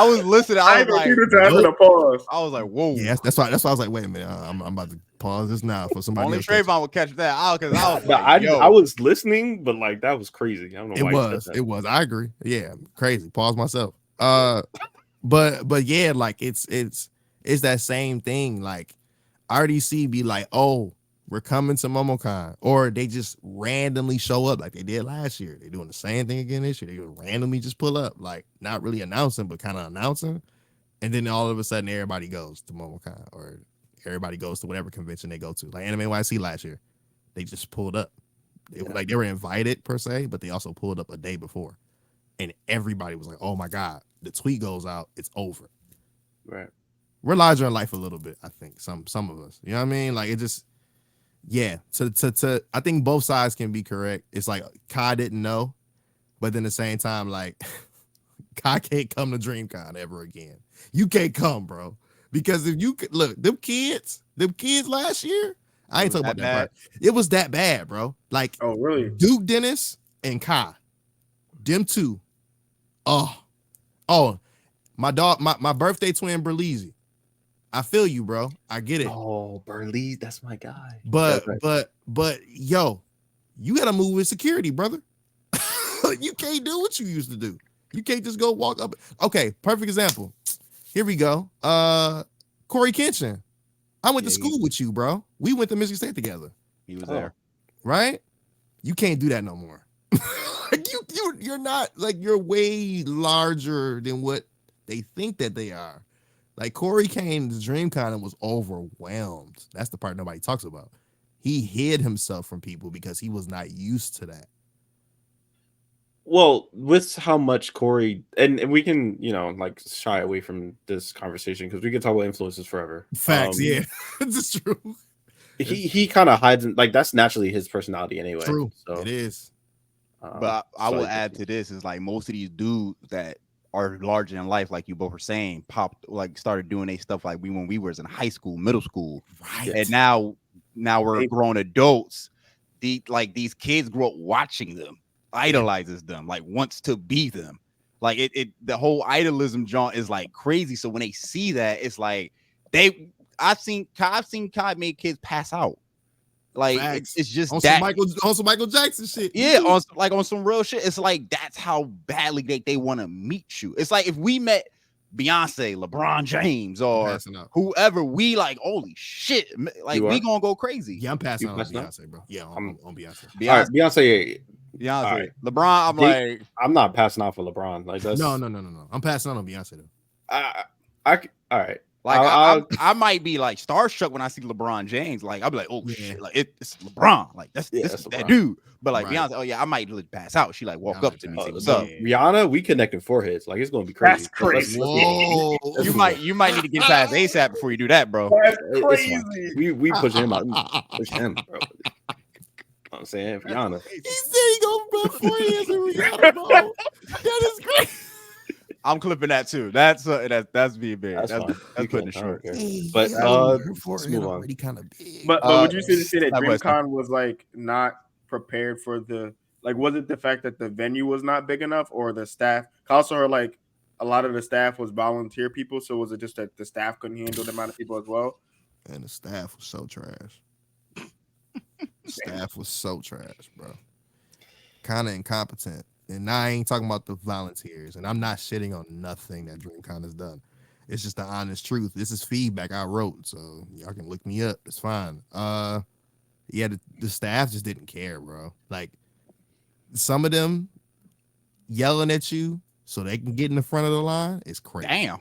was listening. I was like, pause. I was like, whoa. Yeah, that's why I was like, wait a minute. I'm about to pause this now for somebody Only else. Trayvon would catch that out because I was like, I was listening, but like that was crazy. I don't know why it was. I agree. Yeah, crazy. Pause myself. But yeah, like it's that same thing. Like RDC be like, "Oh, we're coming to MomoCon," or they just randomly show up like they did last year. They're doing the same thing again this year. They randomly just pull up, like not really announcing, but kind of announcing, and then all of a sudden everybody goes to MomoCon or everybody goes to whatever convention they go to. Like Anime YC last year, they just pulled up. Like they were invited per se, but they also pulled up a day before, and everybody was like, "Oh my god!" The tweet goes out, it's over. Right. We're larger in life a little bit, I think. Some of us, you know what I mean? Like it just, yeah. To I think both sides can be correct. It's like Kai didn't know, but then at the same time, like Kai can't come to DreamCon ever again. You can't come, bro, because if you could look, them kids last year. I ain't talking about that part. It was that bad, bro. Like, oh really? Duke Dennis and Kai, them two. Oh, my dog, my birthday twin Berleezy. I feel you, bro. I get it. Oh, Berleezy, that's my guy. But yo, you gotta move with security, brother. You can't do what you used to do. You can't just go walk up. Okay, perfect example. Here we go. Corey Kenshin. I went to school with you, bro. We went to Michigan State together. He was there. Right? You can't do that no more. You're not, like, you're way larger than what they think that they are. Like Corey came to DreamCon and was overwhelmed. That's the part nobody talks about. He hid himself from people because he was not used to that. Well, with how much Corey, and we can, like shy away from this conversation because we can talk about influences forever. Facts, yeah, it's true. He kind of hides, like that's naturally his personality anyway. True, so it is. But I will add to this is like most of these dudes that are larger than life, like you both were saying, popped like started doing their stuff like when we was in high school, middle school, Right. and now we're grown adults. These kids grow up watching them, idolizes them, like wants to be them. Like the whole idolism jaunt is like crazy. So when they see that, it's like I've seen Kai make kids pass out. Like it's just on that some Michael Jackson shit. yeah, on some real shit. It's like that's how badly they want to meet you. It's like if we met Beyonce, LeBron James, or whoever, we like, holy shit, like we gonna go crazy. Yeah, I'm passing out on Beyonce, bro. Yeah, on Beyonce. All right, Beyonce. Beyonce. Right. LeBron, I'm not passing out for LeBron. Like that's no. I'm passing out on Beyonce though. All right. Like I might be like starstruck when I see LeBron James. Like I'll be like, oh shit, like it's LeBron. Like that's that dude. But like Beyonce, oh yeah, I might pass out. She like walk up to me, say, what's up? Rihanna, we connecting foreheads. Like it's gonna be crazy. That's crazy. Whoa. You might need to get past ASAP before you do that, bro. That's crazy. We push him out. Push him, bro. I'm saying Rihanna. He said he gonna run 4 years in Rihanna, bro. That is great. I'm clipping that too. That's being big. That's putting it short. But let's move on. Already kind of big. But would you say that Dreamcon was like not prepared for was it the fact that the venue was not big enough or the staff? Also, like a lot of the staff was volunteer people, so was it just that the staff couldn't handle the amount of people as well? And the staff was so trash. Staff was so trash, bro. Kind of incompetent. And now I ain't talking about the volunteers. And I'm not shitting on nothing that Dreamcon has done. It's just the honest truth. This is feedback I wrote, so y'all can look me up. It's fine. Yeah, the staff just didn't care, bro. Like some of them yelling at you so they can get in the front of the line is crazy. Damn.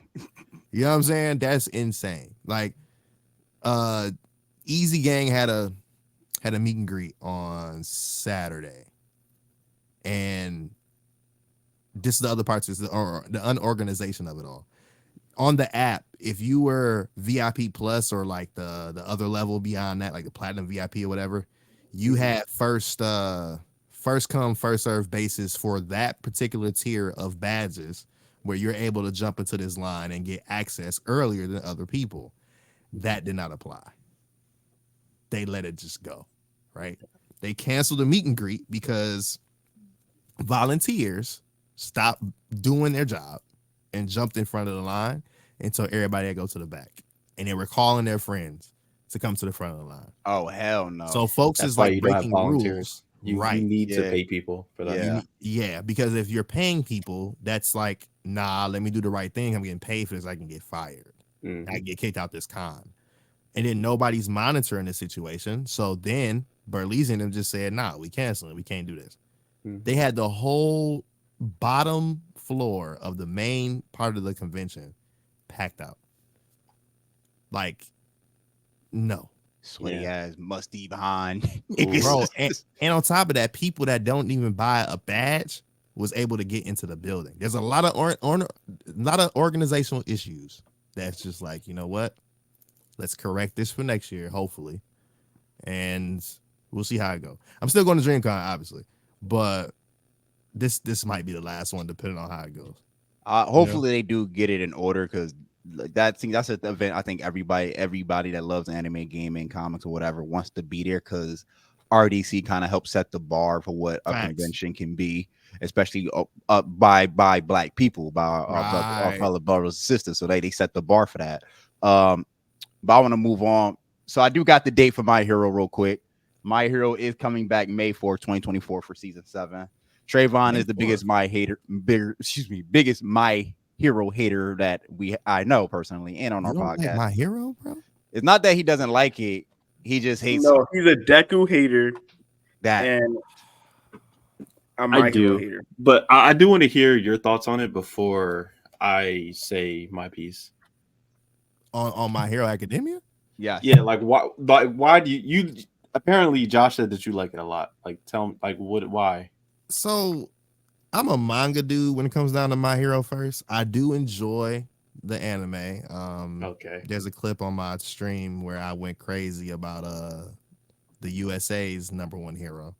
You know what I'm saying? That's insane. Like Easy Gang had a meet and greet on Saturday. And this is the other parts, is the unorganization of it all. On the app, if you were VIP plus or like the other level beyond that, like the platinum VIP or whatever, you had first come, first serve basis for that particular tier of badges where you're able to jump into this line and get access earlier than other people. That did not apply. They let it just go, right? They canceled the meet and greet because volunteers stopped doing their job and jumped in front of the line and told everybody to go to the back. And they were calling their friends to come to the front of the line. Oh, hell no. So folks is like breaking rules. You need to pay people for that. Yeah, because if you're paying people, that's like, nah, let me do the right thing. I'm getting paid for this. I can get fired. I can get kicked out this con. And then nobody's monitoring the situation. So then Burlees and them just said, nah, we canceling. We can't do this. They had the whole bottom floor of the main part of the convention packed out. Like, no. Sweaty ass, musty behind. Bro, and on top of that, people that don't even buy a badge was able to get into the building. There's a lot of organizational issues that's just like, you know what? Let's correct this for next year, hopefully. And we'll see how it goes. I'm still going to DreamCon, obviously. But this might be the last one, depending on how it goes. Hopefully they do get it in order, because that's an event I think everybody that loves anime, gaming, comics, or whatever wants to be there, because RDC kind of helps set the bar for what a convention can be, especially by Black people, by our fellow brothers and sisters. So they set the bar for that. But I want to move on. So I do got the date for My Hero real quick. My Hero is coming back May 4th, 2024 for season 7. Trayvon is the biggest biggest My Hero hater that I know personally and on our podcast. Like My Hero, bro? It's not that he doesn't like it. He just hates it. He's a Deku hater. And I'm My Hero hater. But I do want to hear your thoughts on it before I say my piece. On My Hero Academia? Yeah. Yeah, like why do you apparently Josh said that you like it a lot. Like tell me, like why? So I'm a manga dude when it comes down to My Hero first. I do enjoy the anime. Okay. There's a clip on my stream where I went crazy about the USA's #1 hero.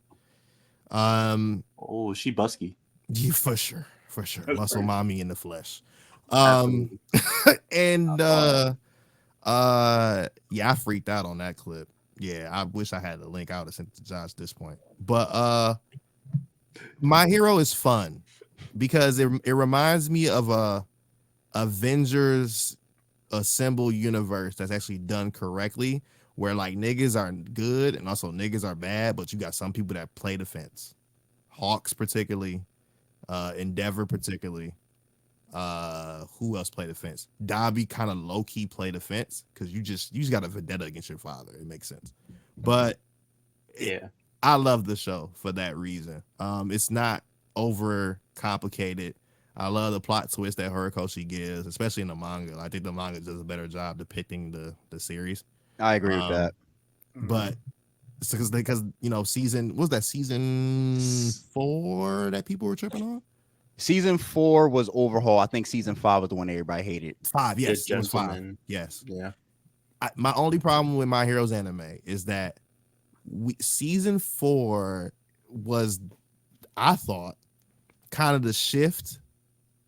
She busky. Yeah, for sure. For sure. That's Muscle crazy. mommy in the flesh. Absolutely. And yeah, I freaked out on that clip. Yeah, I wish I had the link. I would have sent it to Josh at this point. But My Hero is fun because it reminds me of a Avengers Assemble universe that's actually done correctly, where like niggas are good and also niggas are bad, but you got some people that play defense. Hawks particularly, Endeavor particularly. Who else played defense? Dobby kind of low key play defense because you just got a vendetta against your father. It makes sense, but Yeah. I love the show for that reason. It's not over complicated. I love the plot twist that Horikoshi gives, especially in the manga. I think the manga does a better job depicting the series. I agree with that. But because you know, season 4 that people were tripping on? Season 4 was Overhaul. I think season 5 was the one everybody hated. 5, yes, The it was 5. Gentleman. Yes. Yeah. My only problem with My Hero's anime is that season 4 was, I thought, kind of the shift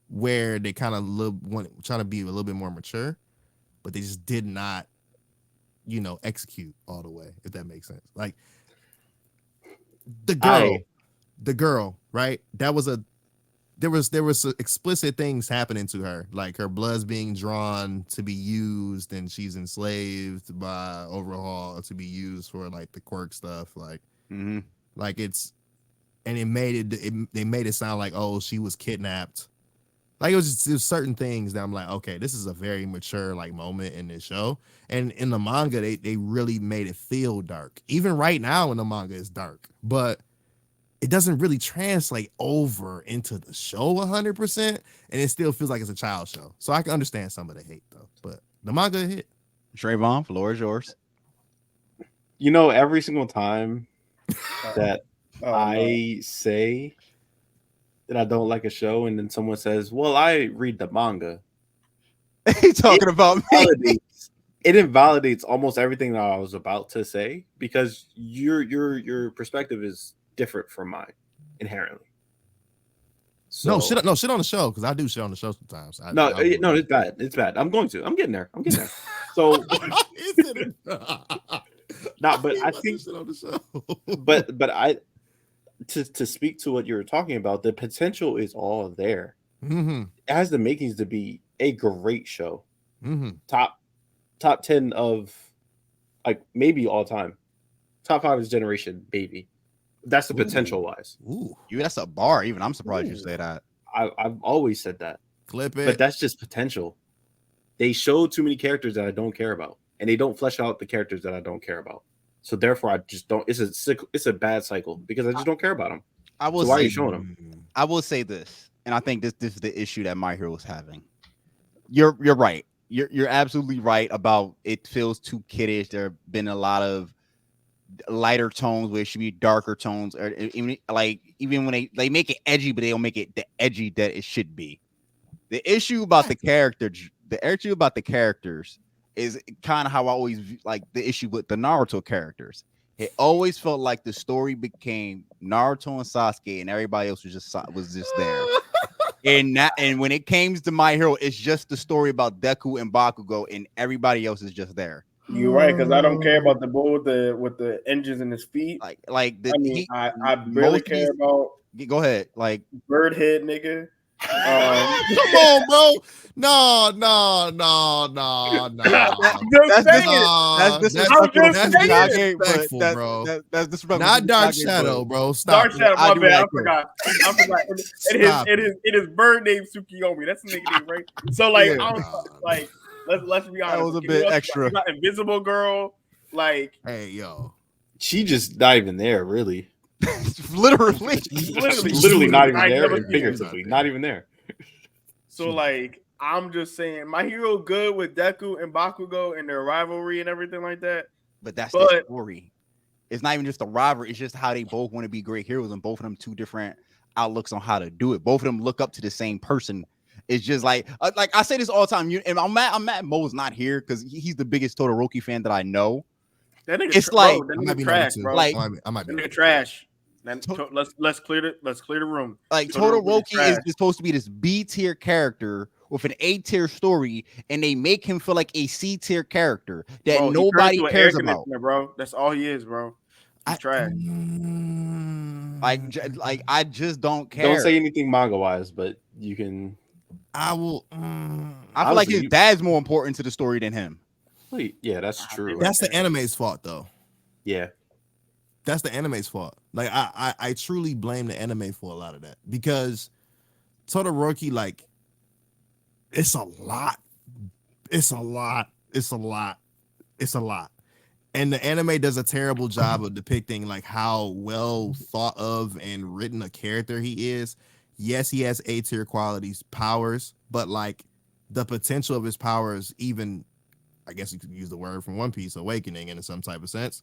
where they kind of trying to be a little bit more mature, but they just did not, you know, execute all the way, if that makes sense. Like the girl, right? There was explicit things happening to her, like her blood's being drawn to be used, and she's enslaved by Overhaul to be used for like the quirk stuff, like like it's, and it made they made it sound like, oh, she was kidnapped. Like it was certain things that I'm like, okay, this is a very mature like moment in this show. And in the manga, they really made it feel dark. Even right now in the manga, it's dark, but it doesn't really translate over into the show 100%, and it still feels like it's a child show. So I can understand some of the hate though, but the manga hit. Trayvon, floor is yours. You know, every single time that I say that I don't like a show, and then someone says, "Well, I read the manga." He's talking about me. It invalidates almost everything that I was about to say because your perspective is different from mine inherently. So, No shit on the show, because I do shit on the show sometimes. No, it's bad. It's bad. I'm getting there. So, but I think shit on the show. but I to speak to what you were talking about, the potential is all there. It has the makings to be a great show. Top 10 of like maybe all time. Top 5 is generation, baby. That's the potential wise. That's a bar. Even I'm surprised you say that. I've always said that. Clip it. But that's just potential. They show too many characters that I don't care about, and they don't flesh out the characters that I don't care about. So therefore, I just don't. It's a bad cycle because I just don't care about them. Why are you showing them? I will say this, and I think this is the issue that My Hero is having. You're right. You're absolutely right about it feels too kiddish. There have been a lot of lighter tones where it should be darker tones, or even when they make it edgy, but they don't make it the edgy that it should be. The issue about the characters is kind of how I always like the issue with the Naruto characters. It always felt like the story became Naruto and Sasuke, and everybody else was just there. And when it came to My Hero, it's just the story about Deku and Bakugo, and everybody else is just there. You're right, because I don't care about the bull with the engines in his feet. I barely care about. Go ahead, like bird head nigga. Come on, bro. No. That's disrespectful, bro. That's disrespectful. Not Dark Shadow, bro. Stop. Dark Shadow, my bad. I forgot. It is bird named Tsukiyomi. That's the nigga name, right? So like, let's be honest. That was a bit extra. Not Invisible Girl, like, hey yo, she just not even there, really. literally not even there, and figuratively not even there. So like, I'm just saying, My Hero good with Deku and Bakugo and their rivalry and everything like that. But that's the story. It's not even just a rivalry. It's just how they both want to be great heroes, and both of them two different outlooks on how to do it. Both of them look up to the same person. It's just like I say this all the time. And I'm mad Mo's not here because he's the biggest Todoroki fan that I know. That nigga it's like that nigga trash, bro. Like I might be nigga trash. Then let's clear the room. Like Todoroki Todoroki is supposed to be this B tier character with an A tier story, and they make him feel like a C tier character that Bro, nobody he turned into an cares air about. conditioner, bro. That's all he is, bro. He's trash. Like I just don't care. Don't say anything manga wise, but you can. I will. I feel like his dad's more important to the story than him. Yeah, that's true. That's the anime's fault, though. Yeah, that's the anime's fault. Like I truly blame the anime for a lot of that, because Todoroki, like, it's a lot. And the anime does a terrible job of depicting like how well thought of and written a character he is. Yes, he has A tier qualities, powers, but like the potential of his powers, even, I guess you could use the word from One Piece, awakening in some type of sense.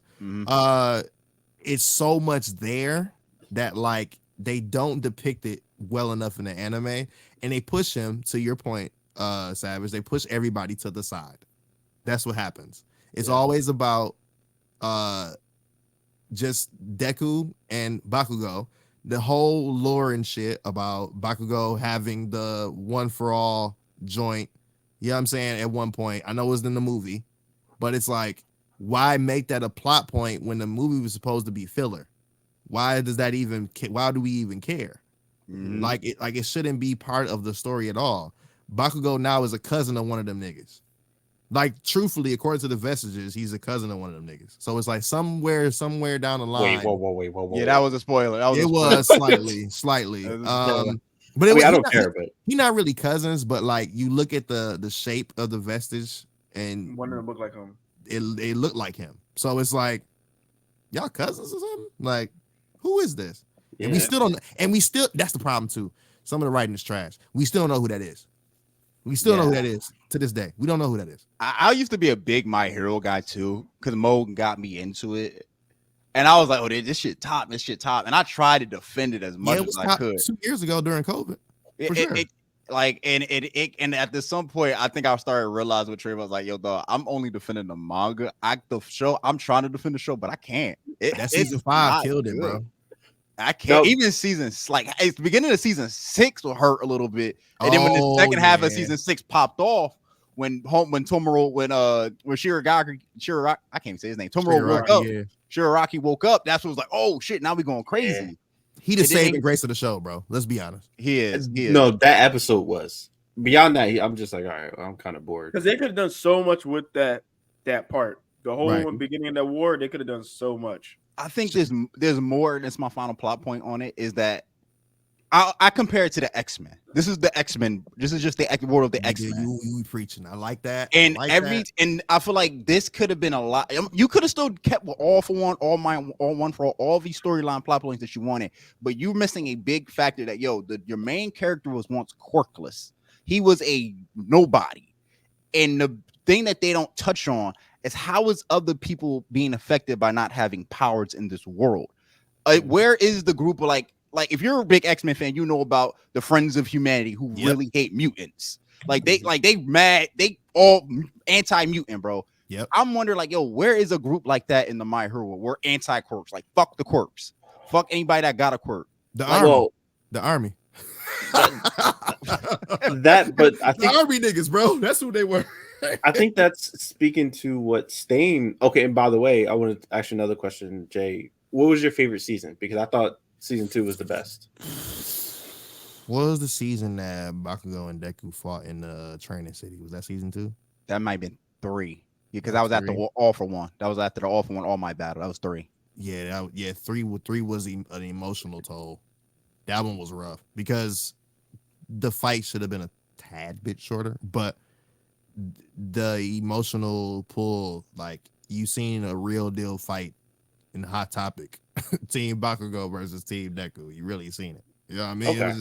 It's so much there that like they don't depict it well enough in the anime, and they push him, to your point, Savage, they push everybody to the side. That's what happens. It's always about just Deku and Bakugo. The whole lore and shit about Bakugo having the one for all joint, you know what I'm saying, at one point. I know it was in the movie, but it's like, why make that a plot point when the movie was supposed to be filler? Why does that even, why do we even care? Like it shouldn't be part of the story at all. Bakugo now is a cousin of one of them niggas. Like, truthfully, according to the vestiges, he's a cousin of one of them niggas. So it's like somewhere down the line. Whoa. Yeah, that was a spoiler. Was slightly. But I don't care. But he's not really cousins. But like, you look at the shape of the vestige, and one of them look like him. It looked like him. So it's like, y'all cousins or something? Like, who is this? Yeah. And we still don't. And we still. That's the problem too. Some of the writing is trash. We still don't know who that is. We still know who that is to this day. We don't know who that is. I used to be a big My Hero guy too, because Mo got me into it. And I was like, oh, this shit top. And I tried to defend it as much as I could. 2 years ago during COVID. And at some point, I think I started realizing what Trey was like, yo, dog, I'm only defending the manga. The show, I'm trying to defend the show, but I can't. That season 5 killed it, bro. I can't. Even seasons, like, it's the beginning of season 6 will hurt a little bit. And then when the second half of season 6 popped off, when Tomoro, when Shiragaki, I can't say his name. Tomoro woke up. Shiragaki woke up. That's what was like, oh shit, now we going crazy. Yeah. He the saving grace of the show, bro. Let's be honest. He is. No, that episode was. Beyond that, I'm just like, all right, I'm kind of bored. Because they could have done so much with that part. The whole beginning of that war, they could have done so much. I think there's more. That's my final plot point on it, is that I compare it to the X-Men. This is the X-Men. This is just the world of the X-Men. You preaching. I like that. And and I feel like this could have been a lot. You could have still kept all for one, all one for all these storyline plot points that you wanted, but you're missing a big factor that your main character was once quirkless. He was a nobody, and the thing that they don't touch on is how is other people being affected by not having powers in this world. Where is the group of like if you're a big X-Men fan, you know about the Friends of Humanity who really hate mutants. They mad, they all anti-mutant, bro. Yep. I'm wondering, like, yo, where is a group like that in the My Hero? We're anti-quirks. Like, fuck the quirks. Fuck anybody that got a quirk. The army. But I think the army niggas, bro. That's who they were. I think that's speaking to what Stain. Okay, and by the way, I want to ask you another question, Jay. What was your favorite season? Because I thought season 2 was the best. What was the season that Bakugo and Deku fought in the training city? Was that season 2? That might have been 3. Because I was at the All for One. That was after the All for One All Might battle. That was 3. Yeah, 3 was an emotional toll. That one was rough because the fight should have been a tad bit shorter, but the emotional pull, like, you seen a real deal fight in Hot Topic, Team Bakugo versus Team Deku. You really seen it. You know what I mean? Okay.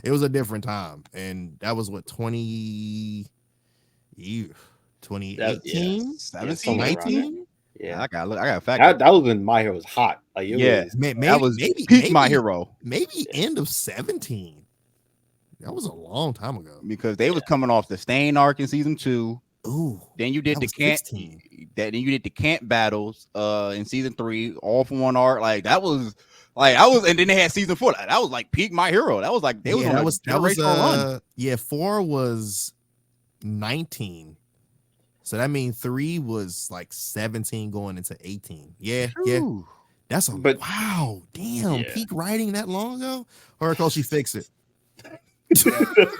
It was a different time, and that was what 2018, 17, 19. Yeah, I got a fact. That was when My Hero was hot. Like, that was peak My Hero. Maybe end of 17. That was a long time ago because they was coming off the Stain arc in season 2. Ooh, then you did the camp. Then you did the camp battles in season 3, All for One arc. Like that was Like I was, and then they had season 4. That was like peak My Hero. That was like they was on a generational run. Yeah, 4 was 19. So that means 3 was like 17 going into 18. Yeah. That's wow. Damn, peak writing that long ago? Horikoshi, fix it. That's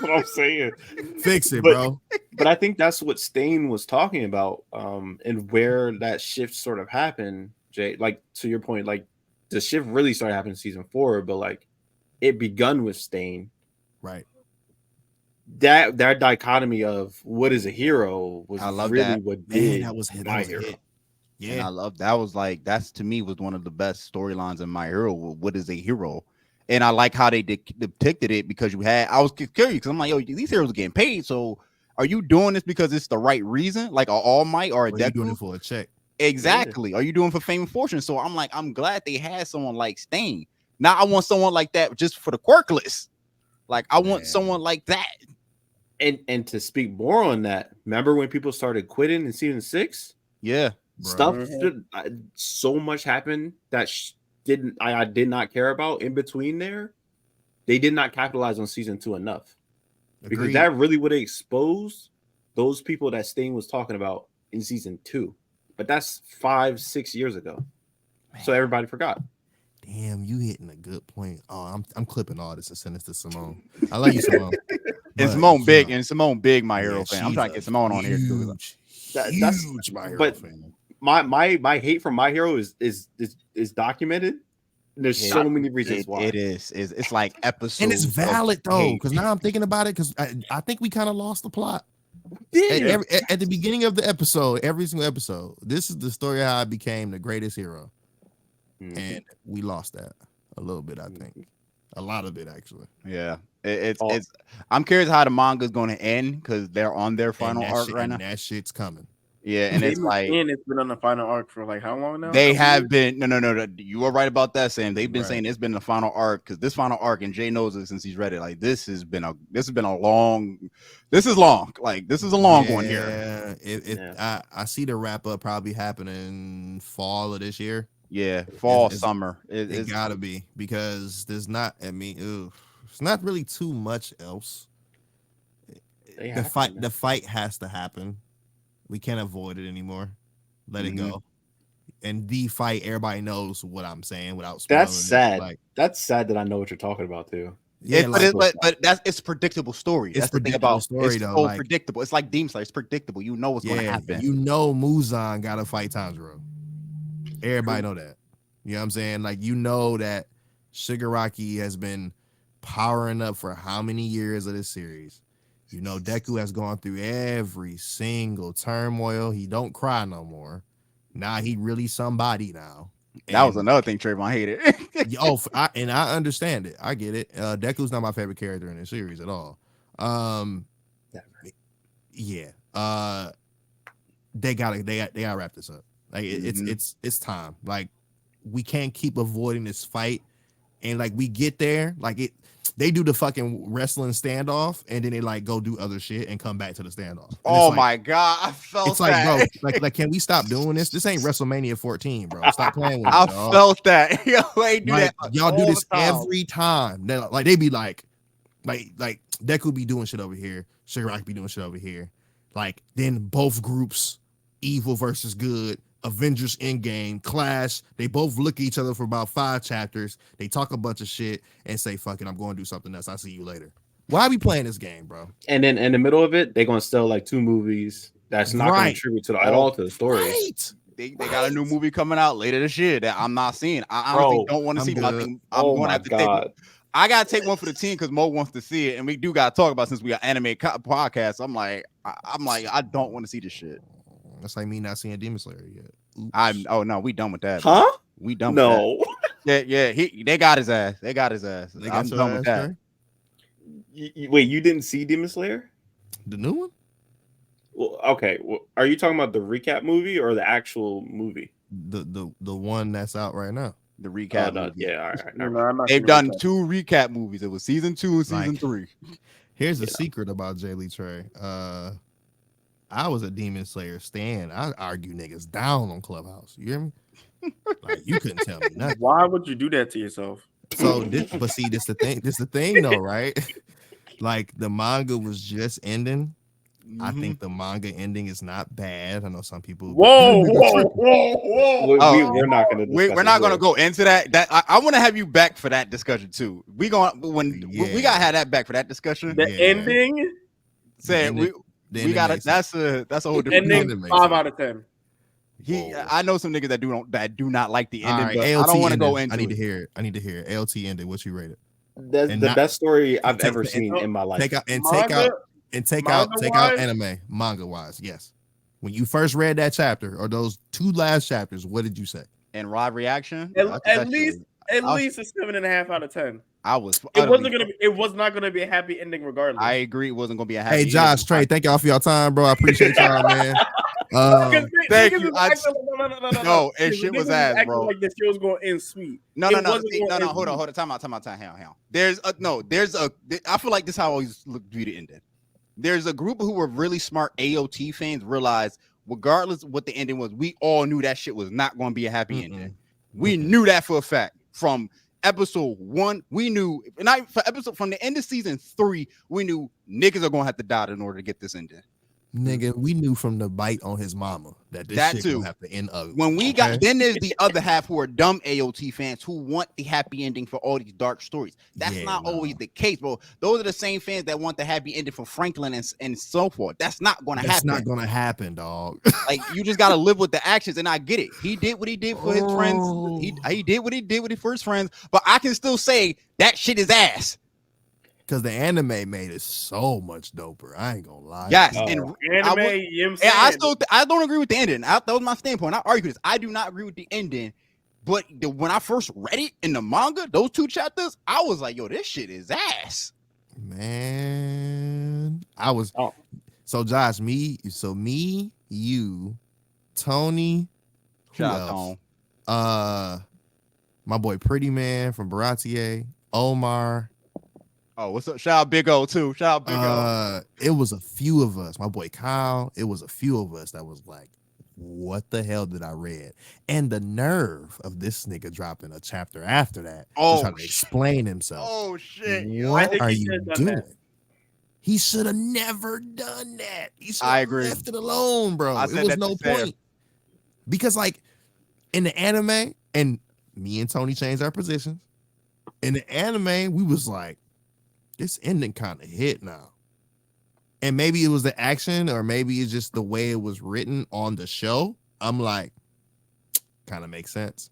what I'm saying. Fix it, bro. But I think that's what Stain was talking about, and where that shift sort of happened, Jay. Like to your point, like the shift really started happening in season 4, but like it begun with Stain. Right. That dichotomy of what is a hero was really what did that was My Hero. Yeah, and I love that. Was like that's to me was one of the best storylines in My Hero. What is a hero? And I like how they depicted it because I was curious because I'm like, yo, these heroes are getting paid. So are you doing this because it's the right reason, like a All Might or a Deku? Are you doing it for a check? Exactly. Yeah. Are you doing it for fame and fortune? So I'm like, I'm glad they had someone like Stain. Now I want someone like that just for the quirk list. Like I want someone like that. And to speak more on that, remember when people started quitting in season 6? Yeah, stuff. So much happened that I did not care about in between there. They did not capitalize on season 2 enough. Agreed. Because that really would have exposed those people that Stain was talking about in season 2. But that's 5-6 years ago. Man. So everybody forgot. Damn, you hitting a good point. Oh, I'm clipping all this and sending this to Simone. I love you, Simone. And Simone big, and Simone big My Hero fan. I'm trying to get Simone on here too. That's My Hero fan. My hate for My Hero is documented. There's so many reasons why. It is. It's like episodes, and it's valid though, because now I'm thinking about it, because I think we kind of lost the plot. At the beginning of the episode, every single episode, this is the story of how I became the greatest hero, and we lost that a little bit. I think a lot of it actually. Yeah, it's. I'm curious how the manga is going to end because they're on their final arc right now. That shit's coming. Yeah, and it's like, and it's been on the final arc for like how long now? They have been. No. You are right about that, Sam. They've been saying it's been the final arc because this final arc, and Jay knows it since he's read it. Like this is long. This is long. Like this is a long one here. I see the wrap up probably happening fall of this year. Yeah, fall, summer. It gotta be, because there's not. I mean, it's not really too much else. The fight has to happen. We can't avoid it anymore. Let it go. And the fight, everybody knows what I'm saying without spoiling. That's sad. That's sad that I know what you're talking about too. Yeah, but it's a predictable story. That's the thing about story, though. So predictable. It's like Demon Slayer. It's predictable. You know what's going to happen. You know Muzan got to fight Tanjiro. Everybody know that. You know what I'm saying? Like, you know that Shigaraki has been powering up for how many years of this series. You know, Deku has gone through every single turmoil. He don't cry no more. Now he really somebody now. That was another thing Trayvon hated. I understand it. I get it. Deku's not my favorite character in the series at all. They gotta wrap this up. Like it's time. Like, we can't keep avoiding this fight. And like, we get there, like they do the fucking wrestling standoff, and then they like go do other shit and come back to the standoff. And oh my god, I felt that. Like, bro, like can we stop doing this? This ain't WrestleMania 14, bro. Stop playing with I it, dog. felt that. Yo, y'all do this every time. They be like Deku be doing shit over here, Shigaraki be doing shit over here. Like, then both groups, evil versus good, Avengers Endgame, Clash, they both look at each other for about 5 chapters. They talk a bunch of shit and say, fuck it, I'm going to do something else. I'll see you later. Why are we playing this game, bro? And then in the middle of it, they're going to sell like 2 movies that's not going to contribute at all to the story. Right. They got a new movie coming out later this year that I'm not seeing. I honestly don't want to see. I think I'm going to have to I got to take one for the team because Mo wants to see it. And we do got to talk about, since we got anime podcast. I'm like, I don't want to see this shit. That's like me not seeing Demon Slayer yet. Oh no, we done with that. Huh? Bro. We done with that. Yeah. They got his ass. I'm done with that. Wait, you didn't see Demon Slayer? The new one? Well, okay. Well, are you talking about the recap movie or the actual movie? The one that's out right now. The recap. No, yeah, all right. They've done 2 recap movies. It was season 2 and season 3. Here's a secret about JayLeeTrey. I was a Demon Slayer stan. I argue niggas down on Clubhouse. You hear me? Like you couldn't tell me nothing. Why would you do that to yourself? So, but see, this the thing. This the thing, though, right? Like the manga was just ending. I think the manga ending is not bad. I know some people. Whoa. We're not going to. We're not gonna go into that. I want to have you back for that discussion too. We gotta have that back for that discussion. The ending. We gotta. That's a whole different ending. 5 out of 10. I know some niggas that do not like the ending, right, but ALT I don't want to go ending. into. I need to hear it. I need to hear it. LT ending. What you rate it? That's the best story I've ever seen in my life. Take out anime manga wise. Yes. When you first read that chapter or those 2 last chapters, what did you say? And Rod reaction? At least a 7.5 out of 10. It was not gonna be a happy ending regardless. I agree. It wasn't gonna be a happy. Hey, Josh, Trey, thank y'all for your time, bro. I appreciate y'all, man. Thank you. No, and shit was ass, bro. Like this shit was going to end sweet. No. Hold on. Time out. I feel like this is how I always view the ending. There's a group who were really smart AOT fans realized, regardless of what the ending was, we all knew that shit was not going to be a happy ending. We knew that for a fact from episode 1. We knew, from the end of season 3, we knew niggas are going to have to die in order to get this ending. Nigga, we knew from the bite on his mama that this shit gonna have to end ugly. When we got, then there's the other half who are dumb AOT fans who want the happy ending for all these dark stories. That's not always the case, bro. Those are the same fans that want the happy ending for Franklin and so forth. That's not gonna happen. That's not gonna happen, dog. Like you just gotta live with the actions, and I get it. He did what he did for his friends. He did what he did with his first friends, but I can still say that shit is ass. Because the anime made it so much doper. I ain't gonna lie. Yes, and anime. I don't agree with the ending. That was my standpoint. I argue this. I do not agree with the ending. But when I first read it in the manga, those 2 chapters, I was like, "Yo, this shit is ass." Man, I was. So Josh, me, you, Tony, who else? My boy Pretty Man from Baratier, Omar. Oh, what's up? Shout out Big O too. Shout out Big O. It was a few of us. My boy Kyle. It was a few of us that was like, "What the hell did I read?" And the nerve of this nigga dropping a chapter after that, trying to explain himself. Oh shit! What are you doing? He should have never done that. He should have left it alone, bro. It was no point. Because like in the anime, and me and Tony changed our positions. In the anime, we was like, this ending kind of hit now. And maybe it was the action, or maybe it's just the way it was written on the show. I'm like, kind of makes sense.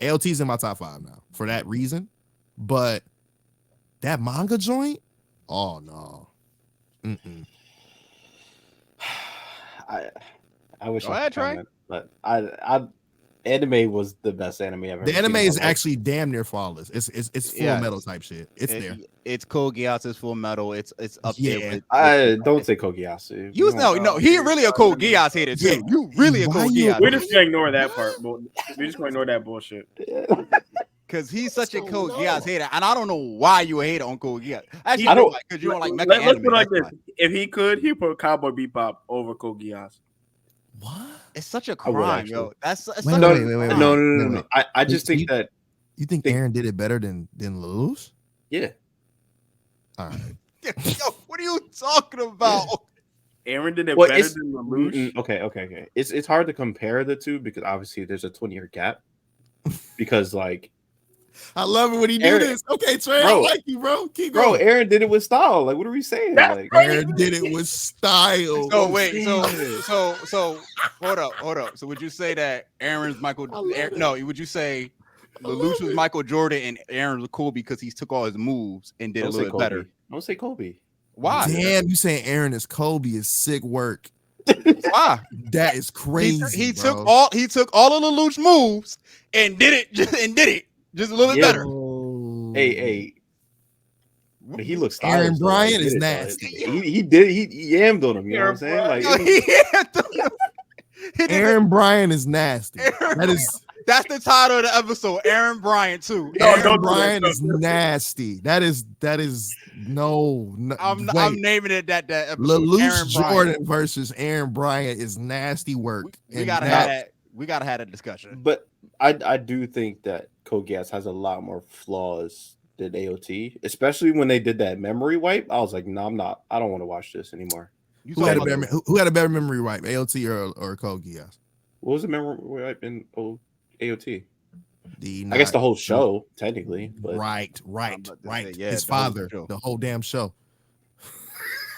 ALT's in my top 5 now for that reason. But that manga joint, oh no. I wish I could comment, but I anime was the best anime ever. The anime is actually damn near flawless. It's full metal type shit. It's there. It's Code Geass's Full Metal. It's up there. I don't say Code Geass. No, he really a Code Geass hater too. You really a Code Geass. We're just gonna ignore that part. We're just gonna ignore that bullshit. Because he's such a Code Geass hater, and I don't know why you a hater on Code Geass. Actually, because you don't like mecha anime. Let's put it like this: if he could, he'd put Cowboy Bebop over Code Geass. What? It's such a crime, yo. No. I just think that you think Aaron did it better than Lelouch? Yeah. All right. Yo, what are you talking about? Aaron did it better than Lelouch. Okay. It's hard to compare the two because obviously there's a 20-year gap. Because like, I love it when he do this. Okay, Trey, I like you, bro. Keep going. Bro, Aaron did it with style. Like, what are we saying? Like, Aaron did it with style. So wait, so hold up. So would you say that Aaron's Michael? Would you say Lelouch was Michael Jordan and Aaron was Kobe because he took all his moves and did a little bit better? Don't say Kobe. Why? Damn, you saying Aaron is Kobe is sick work. Why? That is crazy. He took all of Lelouch moves and did it just a little bit better. Hey. But he looks stylish. Aaron Bryant is nasty. He yammed on him. You know what I'm saying? Like, Aaron Bryant is nasty. That's the title of the episode. Aaron Bryant too. Aaron Bryant is nasty. That is no. I'm naming it that episode. Lelouch Jordan versus Aaron Bryant is nasty work. We gotta have that discussion. But I do think that Code Geass has a lot more flaws than AOT, especially when they did that memory wipe. I was like, no, I'm not. I don't want to watch this anymore. Who had a better memory wipe, AOT or Code Geass? What was the memory wipe in AOT? I guess the whole show, technically. But right. Say, yeah, His father, the whole damn show.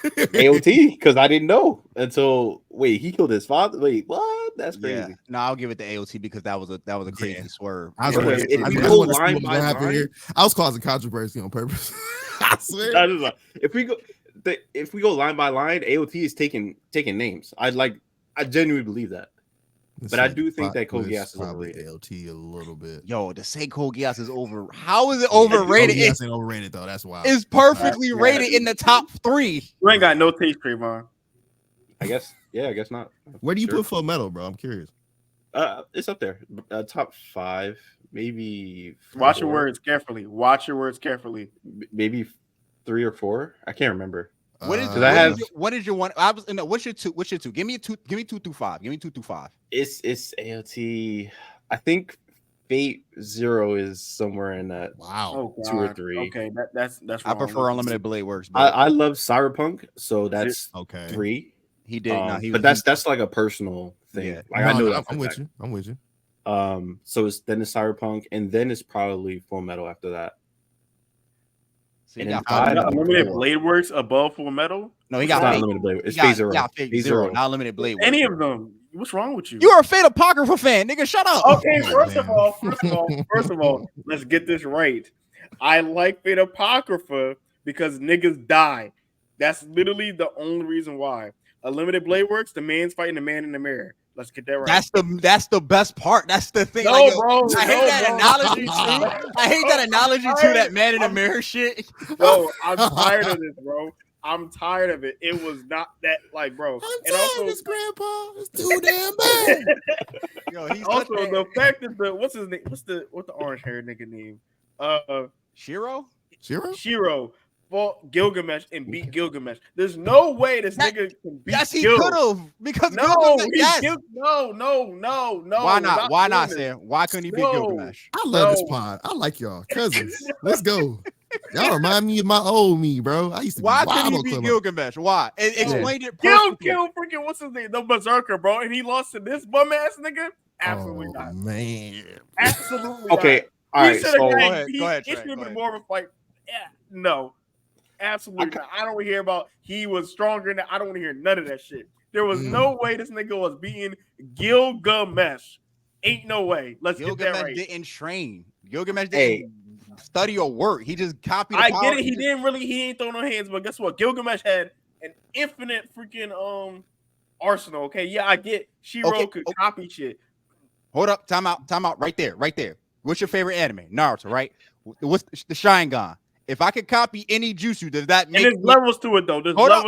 AOT, because I didn't know until he killed his father. Wait, what? That's crazy. Yeah. No, I'll give it to AOT because that was a crazy swerve. I was causing controversy on purpose. I swear. If we go line by line, AOT is taking names. I genuinely believe that. But I do think that Code Geass is overrated. AOT a little bit. Yo, to say Code Geass is over. How is it overrated? It's ain't overrated though. That's why it's perfectly rated in the top 3. You ain't got no taste, Trayvon. I guess. Yeah, I guess not. Where do you put Full Metal, bro? I'm curious. It's up there. Top 5, maybe. Watch your words carefully. Maybe 3 or 4. I can't remember. What is your one? What's your two? Give me 2 through 5. Give me 2 through 5. It's AOT. I think Fate Zero is somewhere in that. Wow. 2 or 3. Okay, that's. I prefer Unlimited Blade Works. I love Cyberpunk, so that's 3. He did. But that's like a personal thing. Yeah. Like, I know that. I'm with you. So it's Cyberpunk, and then it's probably Full Metal after that. So and Unlimited Blade Works above Full Metal? No, he got Unlimited Blade. It's Phase Zero. Phase Zero, not Unlimited Blade Works. Any of them. What's wrong with you? You're a Fate Apocrypha fan, nigga. Shut up. Okay, first of all, let's get this right. I like Fate Apocrypha because niggas die. That's literally the only reason why. Unlimited Blade Works, the man's fighting the man in the mirror. Let's get that right. That's the best part. That's the thing. No, bro. I hate that analogy too. I hate that analogy to that man in the mirror shit. No, I'm tired of this, bro. I'm tired of it. It was not that bro. I'm tired of this, Grandpa. It's too damn bad. Yo, he's also the fact that what's his name? What's the orange hair nigga name? Shiro. Fought Gilgamesh and beat Gilgamesh. There's no way this nigga can beat. Yes, he could have because no. Why not? Why not, Sam? Why couldn't he beat Gilgamesh? I love this pod. I like y'all cousins. Let's go. Y'all remind me of my old me, bro. I used to. Why couldn't he beat Gilgamesh? Why? Explain it. Kill freaking what's his name? The Berserker, bro, and he lost to this bum ass nigga. Absolutely not, man. Absolutely. Okay. Not. All right. So go ahead. It should have been more of a fight. Yeah. No. Absolutely not. I don't want to hear about he was stronger than I don't want to hear none of that shit. There was no way this nigga was beating Gilgamesh. Ain't no way. Let's get that right. Didn't train. Gilgamesh didn't study or work. He just copied. I get it. He ain't throwing no hands. But guess what? Gilgamesh had an infinite freaking arsenal. Okay, yeah, I get. Shiro could copy shit. Hold up. Time out. Right there. What's your favorite anime? Naruto, right? What's the Sharingan? If I could copy any jutsu, does that make? And there's levels to it though. Hold up.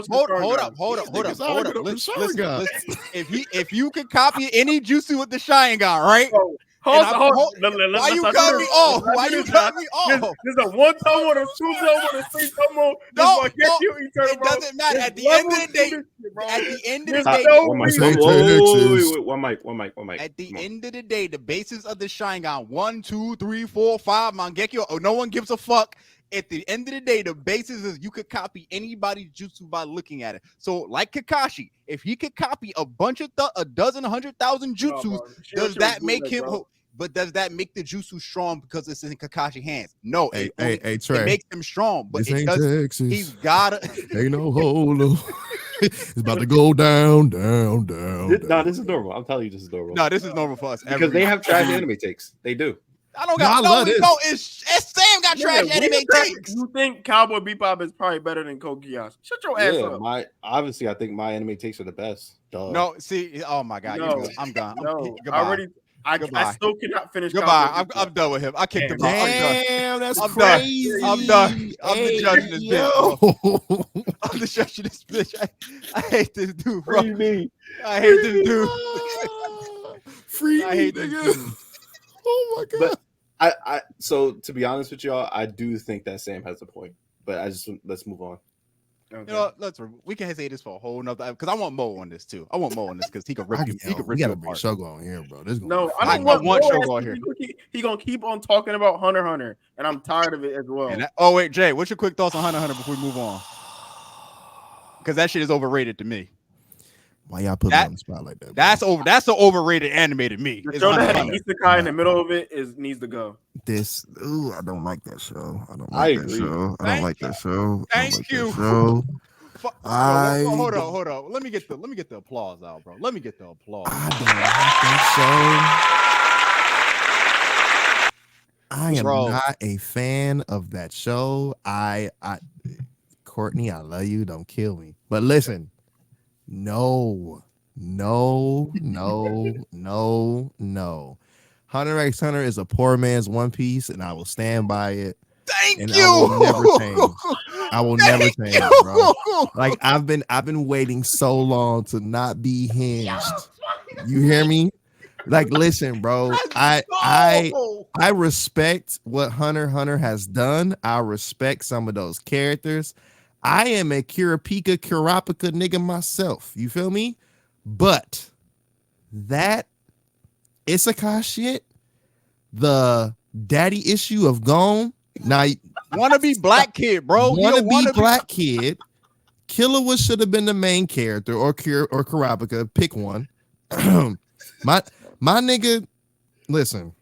Listen. If you could copy any jutsu with the Sharingan, right? Hold on. Why you cut me off? There's a 1 tomo, a 2 tomo, a 3 tomo. No, it doesn't matter. At the end of the day, one mic. At the end of the day, the basis of the Sharingan 1, 2, 3, 4, 5, Mangekyo. No one gives a fuck. At the end of the day, the basis is you could copy anybody's jutsu by looking at it. So, like Kakashi, if he could copy a bunch of a dozen, 100,000 jutsus, does that make him? But does that make the jutsu strong because it's in Kakashi's hands? No. Hey, Trey. It makes him strong, but this it does. Texas. He's gotta. Ain't no hole. It's about to go down. No, this is normal. I'm telling you, this is normal. No, this is normal for us because they have trash anime takes. They do. I don't got no. It's Sam got trash anime takes. You think Cowboy Bebop is probably better than Code Geass? Shut your ass up. I think my anime takes are the best. Duh. No, see, oh my god, I'm gone. No, I still cannot finish. Goodbye. I'm done with him. I kicked him out. Damn, that's crazy. I'm done. I'm the judge of this bitch. I'm the judge of this bitch. I hate this dude, bro. Free me. I hate this dude. Free me, I hate this dude. Oh my god. So to be honest with y'all, I do think that Sam has a point, but let's move on. Okay. You know, we can say this for a whole nother because I want Mo on this too. I want Mo on this because he can rip you. He can We rip you gotta bring apart. Shogo on here, bro. This is gonna No, be I don't fun. want. want Mo Shogo has on to- here. He gonna keep on talking about Hunter x Hunter, and I'm tired of it as well. And oh wait, Jay, what's your quick thoughts on Hunter x Hunter before we move on? Because that shit is overrated to me. Why y'all put me on the spot like that? Bro? That's the overrated anime to me. The It's show Hunter that x had an Hunter. isekai in the middle of it needs to go. I don't like that show. I don't I like that agree. show. I don't like that show. Thank you. Hold on. Let me get the applause out, bro. Let me get the applause. I don't like that show. I am not a fan of that show. Courtney, I love you. Don't kill me. But listen, no. Hunter x Hunter is a poor man's One Piece, and I will stand by it. Thank and you. I will never change. I will never change, bro. Like I've been waiting so long to not be hinged. You hear me? Like, listen, bro. I respect what Hunter x Hunter has done. I respect some of those characters. I am a Kurapika nigga myself. You feel me? But that isekai shit, the daddy issue of Gon. Now, wanna be black kid, bro. Wanna be black kid. Killua should have been the main character, or Kurapika. Pick one. my nigga. Listen,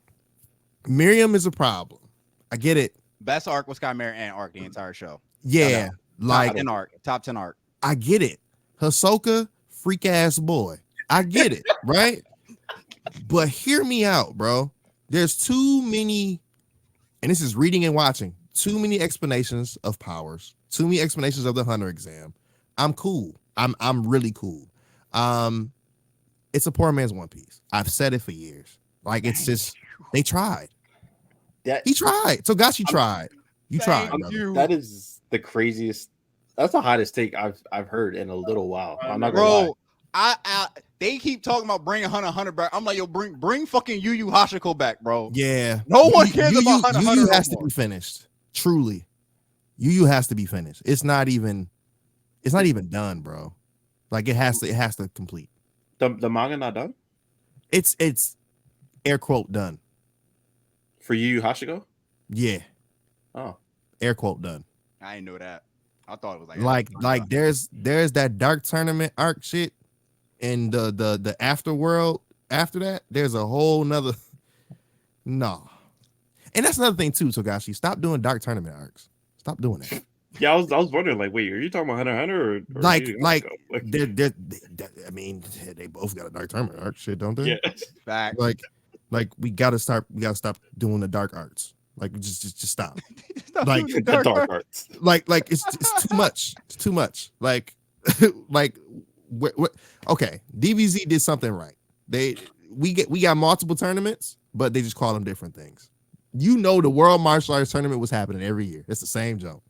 Miriam is a problem. I get it. Best arc was Chimera Ant arc the entire show. Yeah, like top 10 arc. I get it. Hisoka, freak ass boy. I get it, right? But hear me out, bro. There's too many, and this is reading and watching, too many explanations of powers, too many explanations of the Hunter exam. I'm cool. I'm really cool. It's a poor man's One Piece. I've said it for years. Like, it's just, they tried. He tried. Togashi tried. You tried. That is the craziest. That's the hottest take I've heard in a little while. I'm not gonna lie. They keep talking about bringing Hunter x Hunter back. I'm like, yo, bring fucking Yu Yu Hakusho back, bro. Yeah. No one cares about Hunter x Hunter. Yu Yu has to be finished. Truly. Yu Yu has to be finished. It's not even done, bro. Like, it has to complete. The manga not done? It's air quote done. For Yu Yu Hakusho? Yeah. Oh. Air quote done. I didn't know that. I thought it was like there's that dark tournament arc shit, and the afterworld after that. There's a whole nother no. And that's another thing too, Togashi. Stop doing dark tournament arcs. Stop doing it. Yeah, I was wondering, like, wait, are you talking about Hunter x Hunter or like they're I mean, they both got a dark tournament arc shit, don't they? Yeah. Fact. Like we gotta stop doing the dark arts. Like, just stop. Like the dark arts. Like it's too much. It's too much. Like okay, DBZ did something right. We got multiple tournaments, but they just call them different things. You know, the World Martial Arts Tournament was happening every year. It's the same jump.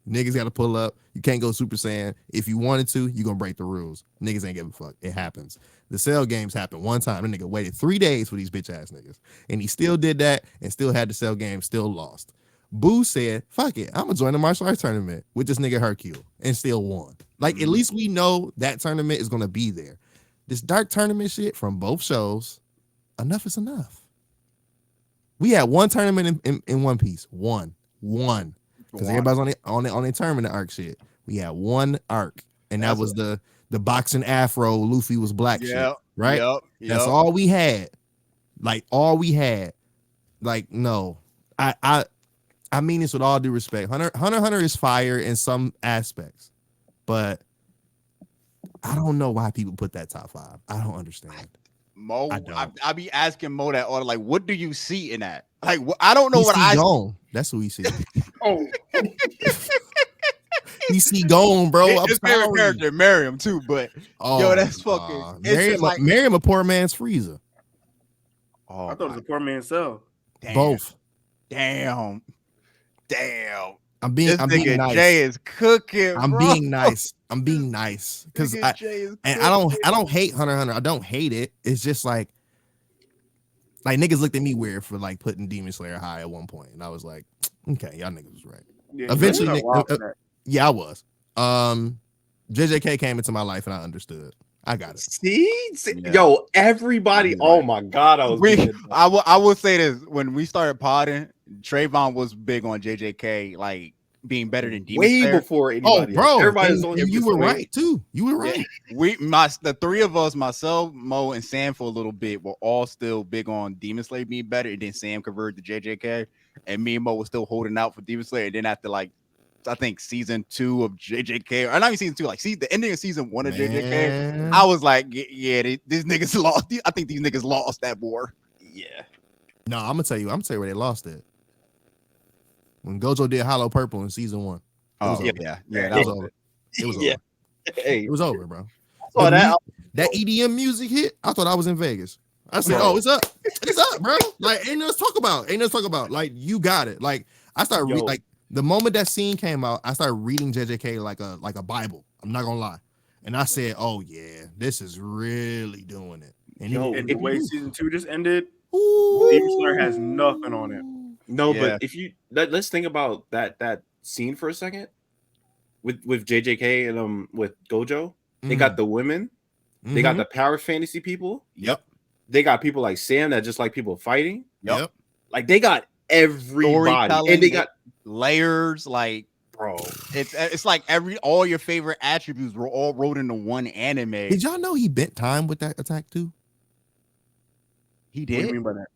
Niggas got to pull up. You can't go Super Saiyan. If you wanted to, you gonna break the rules. Niggas ain't give a fuck. It happens. The Cell Games happened one time. The nigga waited 3 days for these bitch ass niggas, and he still did that and still had the Cell Game, still lost. Boo said, "Fuck it, I'm gonna join the martial arts tournament with this nigga Hercule," and still won. Like, at least we know that tournament is gonna be there. This dark tournament shit from both shows, enough is enough. We had one tournament in One Piece, one, because everybody's on the tournament arc shit. We had one arc, and that was the boxing afro. Luffy was black shit, right? Yep. That's all we had. Like, all we had. Like, no, I mean this with all due respect. Hunter is fire in some aspects, but I don't know why people put that top 5. I don't understand. Mo, I be asking Mo that order, like, what do you see in that? Like, I don't know what I see. That's who we see. Oh, we see Gon, bro. His favorite character, Miriam, too. But yo, that's fucking. Miriam, a poor man's Frieza. Oh, I thought it was a poor man's Cell. Both. Damn. I'm being nice. Jay is cooking. I'm being nice because I don't hate Hunter x Hunter. I don't hate it. It's just like niggas looked at me weird for like putting Demon Slayer high at one point, and I was like, okay, y'all niggas was right. Yeah, eventually, I was. JJK came into my life and I understood. I got it. See? Yeah. Yo, everybody. You're Oh right. my god, I was. I will say this: when we started podding, Trayvon was big on JJK, like being better than Demon way Slayer. before Oh, anybody else. bro, Everybody was and, on. and you were way- right too. You were right. The three of us, myself, Mo, and Sam, for a little bit, were all still big on Demon Slayer being better, and then Sam converted to JJK, and me and Mo was still holding out for Demon Slayer. And then after like, I think season 2 of JJK, or not even season 2, like see the ending of season 1 of JJK, Man. I was like, yeah, these niggas lost. I think these niggas lost that war. Yeah. No, I'm gonna tell you where they lost it. When Gojo did Hollow Purple in season 1. It was Oh over. yeah, It was over. It was Yeah. over. Hey, It was over, bro. saw that. That EDM music hit. I thought I was in Vegas. I said, Bro. "Oh, it's up, it's up, bro." Like, ain't nothing to talk about. Like, you got it. Like, I started Yo. like the moment that scene came out, I started reading JJK like a Bible. I'm not gonna lie, and I said, "Oh yeah, this is really doing it." And Yo, And the way season 2 just ended, Ooh. Demon Slayer has nothing on it. No, Yeah. but if you let's think about that scene for a second with JJK and with Gojo. They got the women, they got the power fantasy people. Yep. They got people like Sam that just like people fighting. Yep. Like they got everybody, Storytelling, and they got layers, like bro. it's like all your favorite attributes were all wrote into one anime. Did y'all know he bent time with that attack too? He What do you did. mean by that?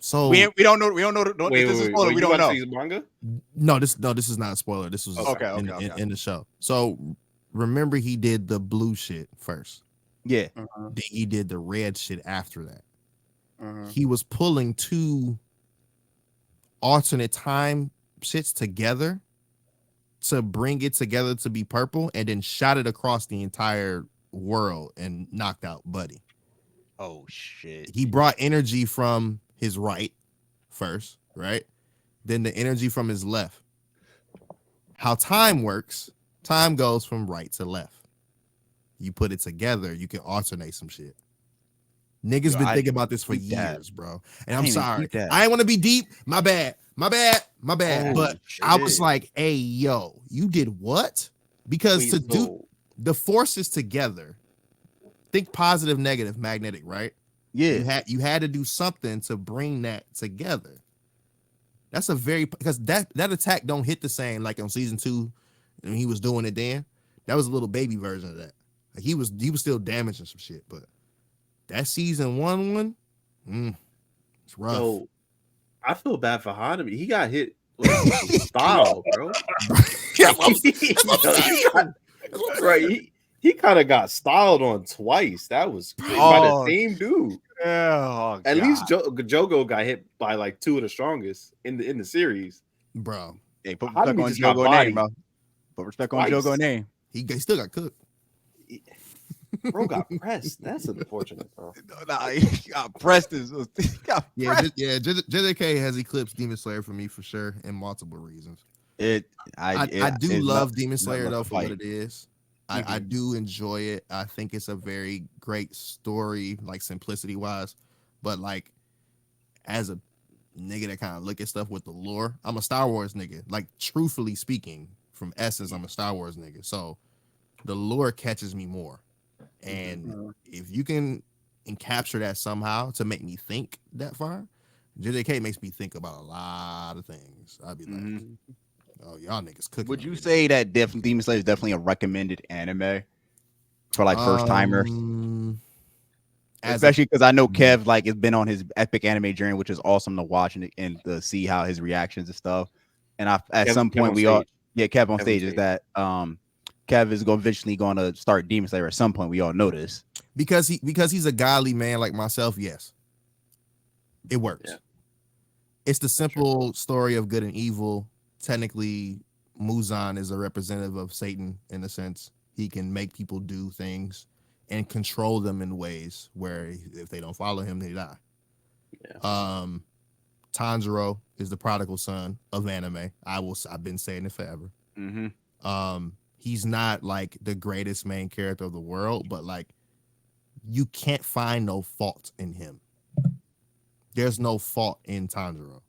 So We don't know. Wait, This is spoiler. wait, We you don't about know. to say his manga? no, this is not a spoiler. This was Okay, in the show. So remember, he did the blue shit first. Yeah. Then he did the red shit after that. Uh-huh. He was pulling 2 alternate time shits together to bring it together to be purple, and then shot it across the entire world and knocked out Buddy. Oh shit. He brought energy from his right first, right? Then the energy from his left. How time works, time goes from right to left. You put it together, you can alternate some shit. Niggas been thinking about this for years, bro. And I'm sorry. I ain't want to be deep. My bad. Oh, but I was like, hey, yo, you did what? Because to do the forces together, think positive, negative, magnetic, right? Yeah. You had to do something to bring that together. That's because that attack don't hit the same like on season 2 and he was doing it then. That was a little baby version of that. Like he was still damaging some shit, but that season 1 it's rough. Yo, I feel bad for Hanami. He got hit with style, bro. Right. He kind of got styled on twice. That was by the same dude. Oh, At least Jogo got hit by like 2 of the strongest in the series, bro. Hey, put respect on Jogo's name, bro. Put respect on Jogo's name. He still got cooked. Bro got pressed. That's unfortunate, bro. Nah, he got pressed. JJK has eclipsed Demon Slayer for me for sure, in multiple reasons. I do love Demon Slayer though for what it is. I do enjoy it. I think it's a very great story, like simplicity wise. But like, as a nigga that kind of look at stuff with the lore, I'm a Star Wars nigga. Like, truthfully speaking, from essence, I'm a Star Wars nigga. So the lore catches me more. And if you can capture that somehow to make me think that far, JJK makes me think about a lot of things. I'd be like, oh, y'all niggas cooking. Would you say that Demon Slayer is definitely a recommended anime for like first timers? Especially because I know Kev like has been on his epic anime journey, which is awesome to watch and to see how his reactions and stuff. And at some point Kev on stage is that Kev is eventually going to start Demon Slayer at some point. We all know this because he's a godly man like myself. Yes, it works. Yeah. It's the simple story of good and evil. Technically, Muzan is a representative of Satan in a sense. He can make people do things and control them in ways where if they don't follow him, they die. Yeah. Tanjiro is the prodigal son of anime. I've been saying it forever. He's not like the greatest main character of the world, but like you can't find no fault in him. There's no fault in Tanjiro.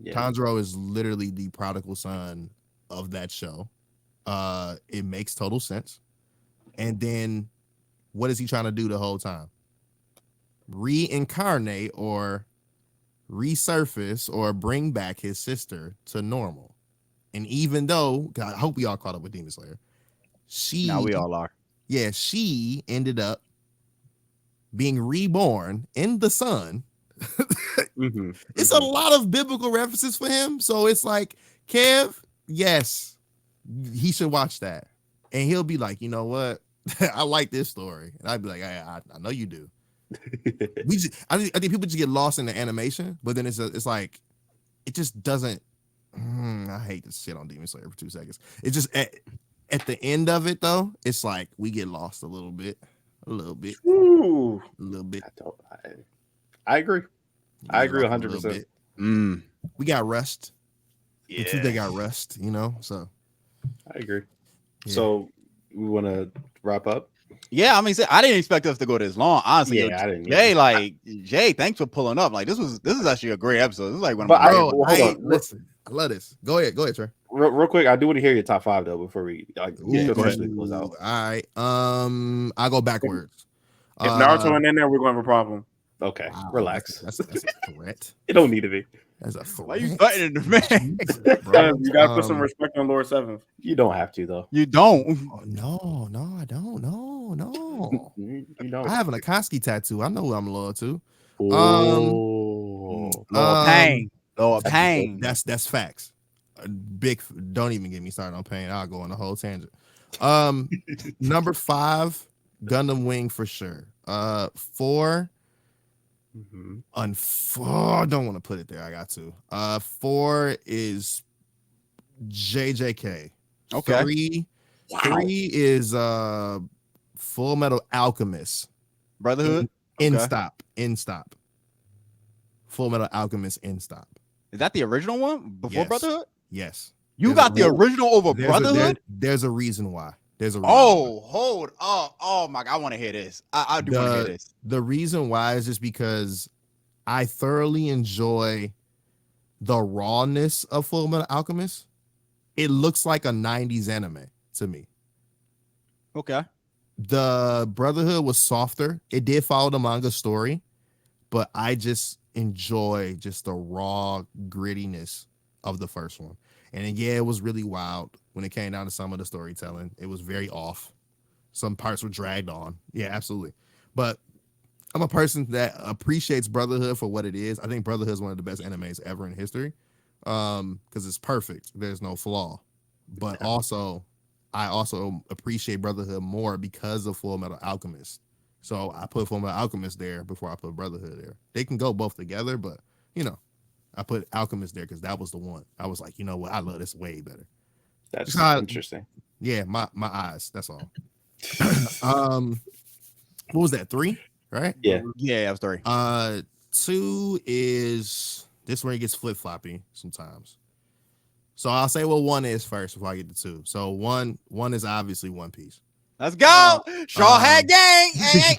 Yeah. Tanjiro is literally the prodigal son of that show. It makes total sense. And then what is he trying to do the whole time? Reincarnate or resurface or bring back his sister to normal. And even though, God, I hope we all caught up with Demon Slayer, Now we all are. yeah, she ended up being reborn in the sun. It's a lot of biblical references for him. So it's like, Kev, yes, he should watch that. And he'll be like, you know what? I like this story. And I'd be like, I know you do. I think people just get lost in the animation, but then it's like, it just doesn't. I hate this shit on Demon Slayer for 2 seconds. It's just at the end of it though, it's like we get lost a little bit. Ooh. A little bit. I agree. I agree 100%. We got rushed. Yeah. They got rushed, you know. So I agree. Yeah. So we want to wrap up. Yeah, I mean, I didn't expect us to go this long. Honestly, Yeah, I didn't. Jay, thanks for pulling up. Like this is actually a great episode. This is like one of But my listen, I love this. Go ahead, Trey. Real quick, I do want to hear your top 5 though before we officially close out. All right. I'll go backwards. If Naruto ain't in there, we're going to have a problem. Okay, Wow, relax. That's a threat. It don't need to be. That's a threat. Why you threatening the man? You got to put some respect on Lord 7th. You don't have to though. You don't. Oh, no, I don't. No. You don't. I have an Akatsuki tattoo. I know who I'm loyal to. Oh, Lord Pain. That's facts. Don't even get me started on Pain. I'll go on the whole tangent. Number 5, Gundam Wing for sure. 4. I don't want to put it there. I got to. 4 is JJK. Okay. 3 is Full Metal Alchemist. Brotherhood. In stop. Full Metal Alchemist in stop. Is that the original one before Yes. Brotherhood? Yes. You got the original over Brotherhood? There's a reason why. Hold up. Oh my God. I want to hear this. I do want to hear this. The reason why is just because I thoroughly enjoy the rawness of Full Metal Alchemist. It looks like a 90s anime to me. Okay. The Brotherhood was softer. It did follow the manga story, but I just enjoy just the raw grittiness of the first one. And yeah, it was really wild when it came down to some of the storytelling. It was very off. Some parts were dragged on. Yeah, absolutely. But I'm a person that appreciates Brotherhood for what it is. I think Brotherhood is one of the best animes ever in history because it's perfect. There's no flaw. But I also appreciate Brotherhood more because of Full Metal Alchemist. So I put Full Metal Alchemist there before I put Brotherhood there. They can go both together, but I put Alchemist there because that was the one. I was like, you know what? I love this way better. That's interesting. Yeah, my eyes. That's all. What was that? 3, right? Yeah. Yeah, that was 3. 2 is this where it gets flip floppy sometimes. So I'll say what 1 is first before I get to 2. So one is obviously One Piece. Let's go. Shaw Hat Gang. Hey.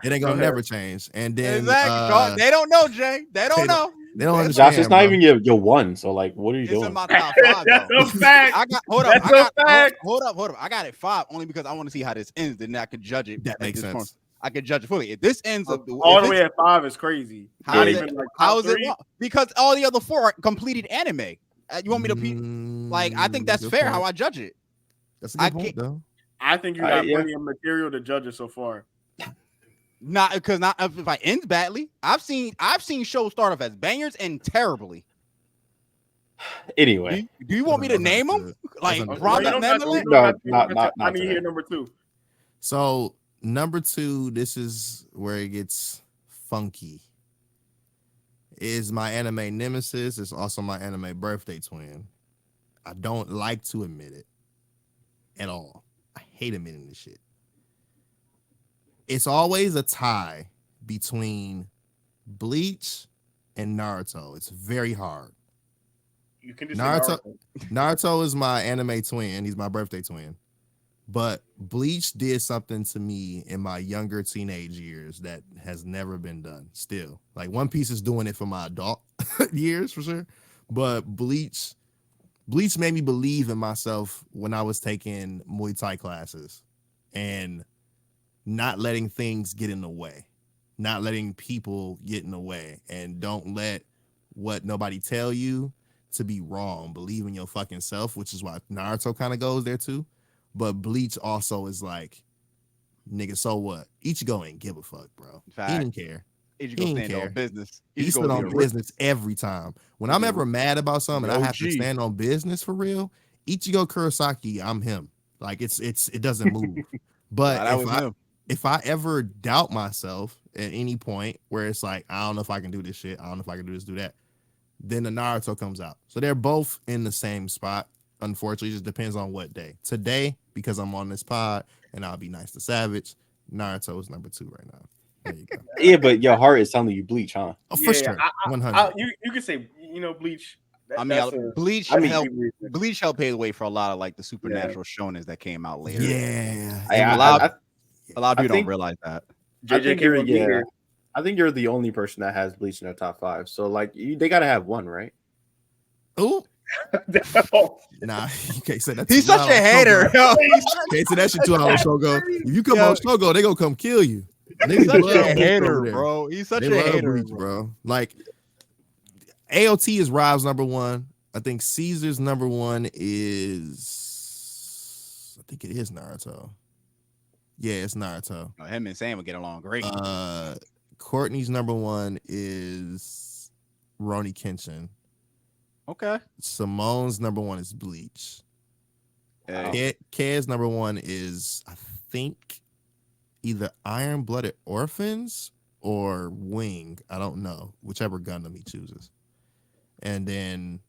It ain't gonna never change. And then Exactly. They don't know, Jay. They don't know. They don't understand. Josh, it's not even your 1. So like, what are you It's doing? in my top 5. That's Though. a fact. Hold up. I got it 5 only because I want to see how this ends. Then I could judge it. That makes sense. Point. I could judge it fully. If this ends all the way at 5 is crazy. How is it wrong? Because all the other 4 are completed anime. You want me to I think that's fair point. how I judge it. That's a good point, though. I think you got plenty of material to judge it so far. Not if I end badly. I've seen shows start off as bangers and terribly. Anyway, do you want me to name them? Like Promise Neverland? No, not I need to hear number 2. So number 2, this is where it gets funky. Is my anime nemesis. It's also my anime birthday twin. I don't like to admit it at all. I hate admitting this shit. It's always a tie between Bleach and Naruto. It's very hard. You can just Naruto is my anime twin. He's my birthday twin. But Bleach did something to me in my younger teenage years that has never been done still. Like One Piece is doing it for my adult years for sure. But Bleach Bleach made me believe in myself when I was taking Muay Thai classes and not letting things get in the way, not letting people get in the way, and don't let what nobody tell you to be wrong. Believe in your fucking self, which is why Naruto kind of goes there too. But Bleach also is like, nigga, so what? Ichigo ain't give a fuck, bro. Fact. He didn't care. Ichigo stand on business. He stood on business every time. When I'm ever mad about something and I have to stand on business for real, Ichigo Kurosaki, I'm him. Like it doesn't move. But if I ever doubt myself at any point where it's like, I don't know if I can do this shit, I don't know if I can do this, do that, then the Naruto comes out. So they're both in the same spot. Unfortunately, it just depends on what day. Today, because I'm on this pod and I'll be nice to Savage, Naruto is number 2 right now. There you go. Yeah, but your heart is telling you Bleach, huh? Oh, for sure. 100. You could say, Bleach. Bleach helped pave the way for a lot of like the supernatural shonens that came out later. Yeah. A lot of people don't realize that. I think you're the only person that has Bleach in their top 5. So like they gotta have one, right? Oh. Nah, you can't say that. He's such a hater. Can't say that shit too on Shogo. If you come on Shogo, they gonna come kill you. He's such a hater, bro. He's such a hater, Bleach, bro. Like AOT is Rob's number 1. I think Caesar's number 1 is, I think it is Naruto. Yeah, it's Naruto. Oh, him and Sam would get along great. Courtney's number 1 is Rurouni Kenshin. Okay. Simone's number 1 is Bleach. Kez number 1 is, I think, either Iron Blooded Orphans or Wing. I don't know. Whichever Gundam he chooses. And then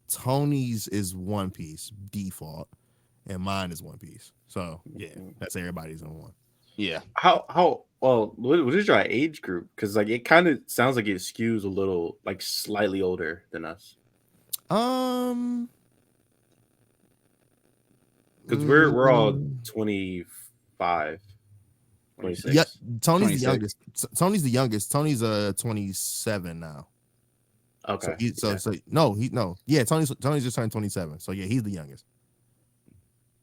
Tony's is One Piece default, and mine is One Piece. So yeah, that's everybody's on one. Yeah. How well? What is your age group? Because like it kind of sounds like it skews a little like slightly older than us. Because we're all 25, 26. Yeah, Tony's 26. the youngest. Tony's the youngest. Tony's 27 now. Okay. Yeah, Tony's just turned 27. So yeah, he's the youngest.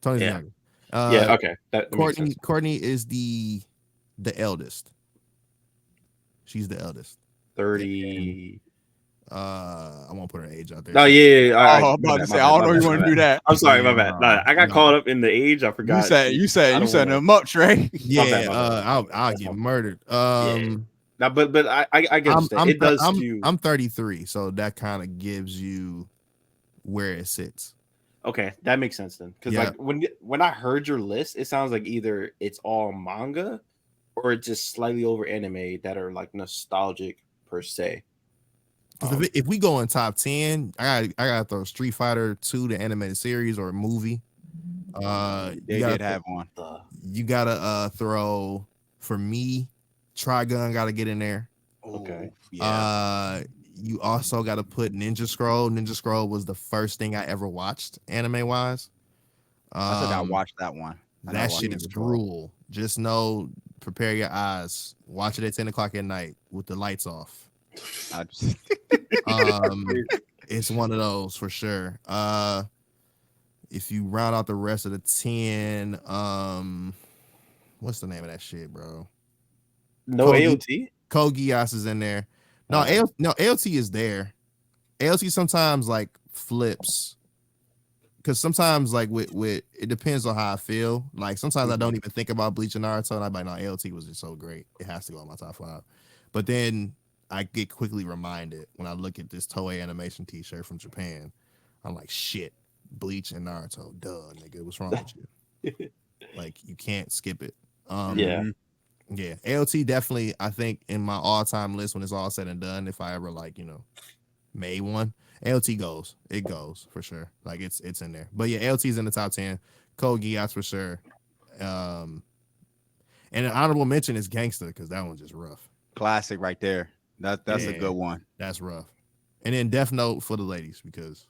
Tony's the youngest. Okay. That Courtney is the eldest. She's the eldest. 30. I won't put her age out there. No, yeah. I'm about to say, I don't know you want to do that. I'm sorry, my bad. No, I got caught up in the age. I forgot. You said them up, Trey. Yeah, I'll get murdered. Now, but I guess it does skew. I'm 33, so that kind of gives you where it sits. Okay, that makes sense then. Because like when I heard your list, it sounds like either it's all manga or it's just slightly over anime that are like nostalgic per se. If we go in top 10, I gotta throw Street Fighter 2, the animated series or movie. They did have one. You gotta throw, for me, Trigun gotta get in there. Okay. Yeah. You also gotta put Ninja Scroll. Ninja Scroll was the first thing I ever watched anime wise. I said I watched that one. That shit is drool. Just know, prepare your eyes. Watch it at 10 o'clock at night with the lights off. It's one of those for sure. If you round out the rest of the 10, what's the name of that shit, bro? No AOT? Code Geass is in there. No, AOT is there. AOT sometimes like flips. Because sometimes like with it depends on how I feel. Like sometimes I don't even think about Bleach and Naruto, and I'm like, no, AOT was just so great. It has to go in my top 5. But then I get quickly reminded when I look at this Toei Animation t-shirt from Japan. I'm like, shit, Bleach and Naruto. Duh, nigga, what's wrong with you? Like, you can't skip it. Yeah, AOT definitely, I think, in my all-time list when it's all said and done, if I ever, like, made one, AOT goes. It goes, for sure. Like, it's in there. But, yeah, AOT's in the top 10. Code Geass, for sure. And an honorable mention is Gangsta, because that one's just rough. Classic right there. That's a good one. That's rough. And then Death Note for the ladies, because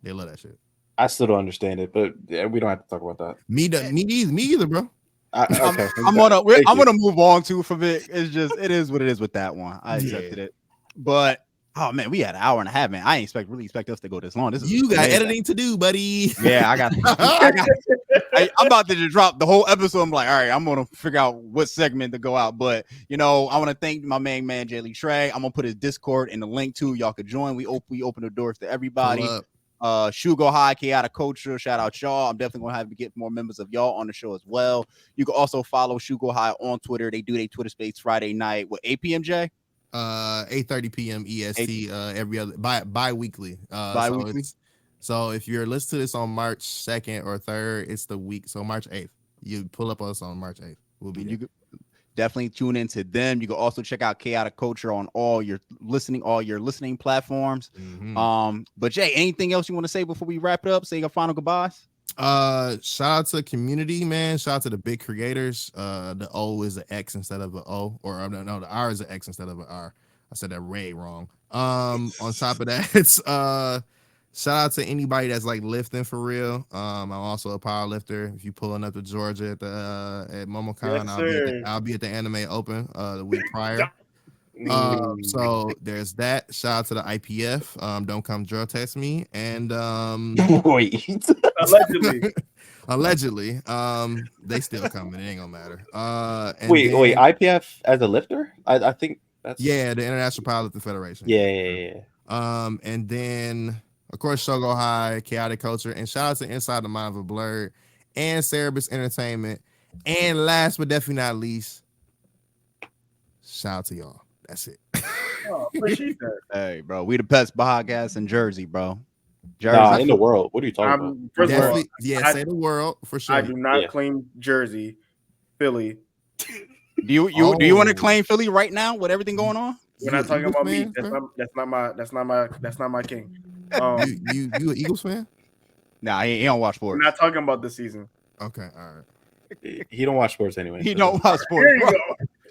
they love that shit. I still don't understand it, but we don't have to talk about that. Me either, bro. Okay. I'm gonna move on from it. It's just it is what it is with that one. I accepted it, but Oh man, we had an hour and a half, man. I ain't really expect us to go this long. This is You got amazing. editing to do, buddy. Yeah, I'm about to just drop the whole episode. I'm like, all right, I'm gonna figure out what segment to go out. But I want to thank my main man JayLeeTrey. I'm gonna put his Discord in the link too. Y'all could join. We open the doors to everybody. Shugo High, Chaotic Culture, shout out y'all. I'm definitely gonna have to get more members of y'all on the show as well. You can also follow Shugo High on Twitter. They do their Twitter space Friday night. What 8 p.m. Jay? 8:30 p.m. EST every other bi-weekly. Bi-weekly. So if you're listening to this on March 2nd or 3rd, it's the week. So March 8th. You pull up us on March 8th. We'll be there. You could definitely tune into them. You can also check out Chaotic Culture on all your listening platforms. Mm-hmm. But Jay, anything else you want to say before we wrap it up? Say your final goodbyes. Shout out to the community, man. Shout out to the big creators. The O is an X instead of an O, or no, the R is an X instead of an R. I said that way wrong. On top of that, it's shout out to anybody that's like lifting for real. I'm also a power lifter. If you pulling up to Georgia at MomoCon, Yes, I'll be at the Anime Open the week prior. So there's that. Shout out to the IPF. Don't come drug test me. And Wait. allegedly. they still coming. It ain't gonna matter. And wait, then, IPF as a lifter? I think that's the International Powerlifting Federation. Yeah. And then of course Shogo High, Chaotic Culture, and shout out to Inside the Mind of a Blurred and Cerebus Entertainment. And last but definitely not least, shout out to y'all. That's it. Oh, appreciate that. Hey, bro, we the best podcast in Jersey, bro. Jersey. Nah, in the world. What are you talking about? First of all, say the world for sure. I do not claim Jersey, Philly. Do you want to claim Philly right now with everything going on? We're not talking about me. That's not my king. You an Eagles fan? Nah, he don't watch sports. We're not talking about this season. Okay, all right. He don't watch sports anyway. He don't watch sports. There you go.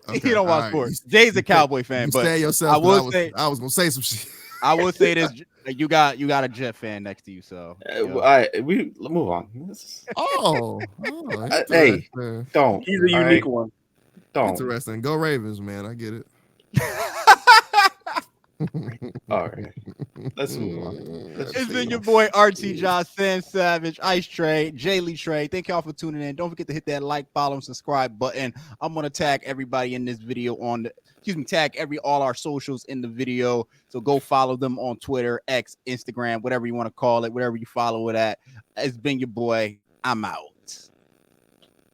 Okay, he don't watch sports. Jay's a Cowboy fan, but yourself, I was gonna say some shit. I will say this: you got a Jet fan next to you, so we move on. Hey, don't. He's a unique one. Don't. Interesting. Go Ravens, man. I get it. All right, let's move on. It's been your boy RT Josh, Sam Savage, Ice Trey, JayLeeTrey. Thank y'all for tuning in. Don't forget to hit that like, follow, and subscribe button. I'm gonna tag everybody in this video tag all our socials in the video. So go follow them on Twitter, X, Instagram, whatever you want to call it, whatever you follow it at. It's been your boy. I'm out.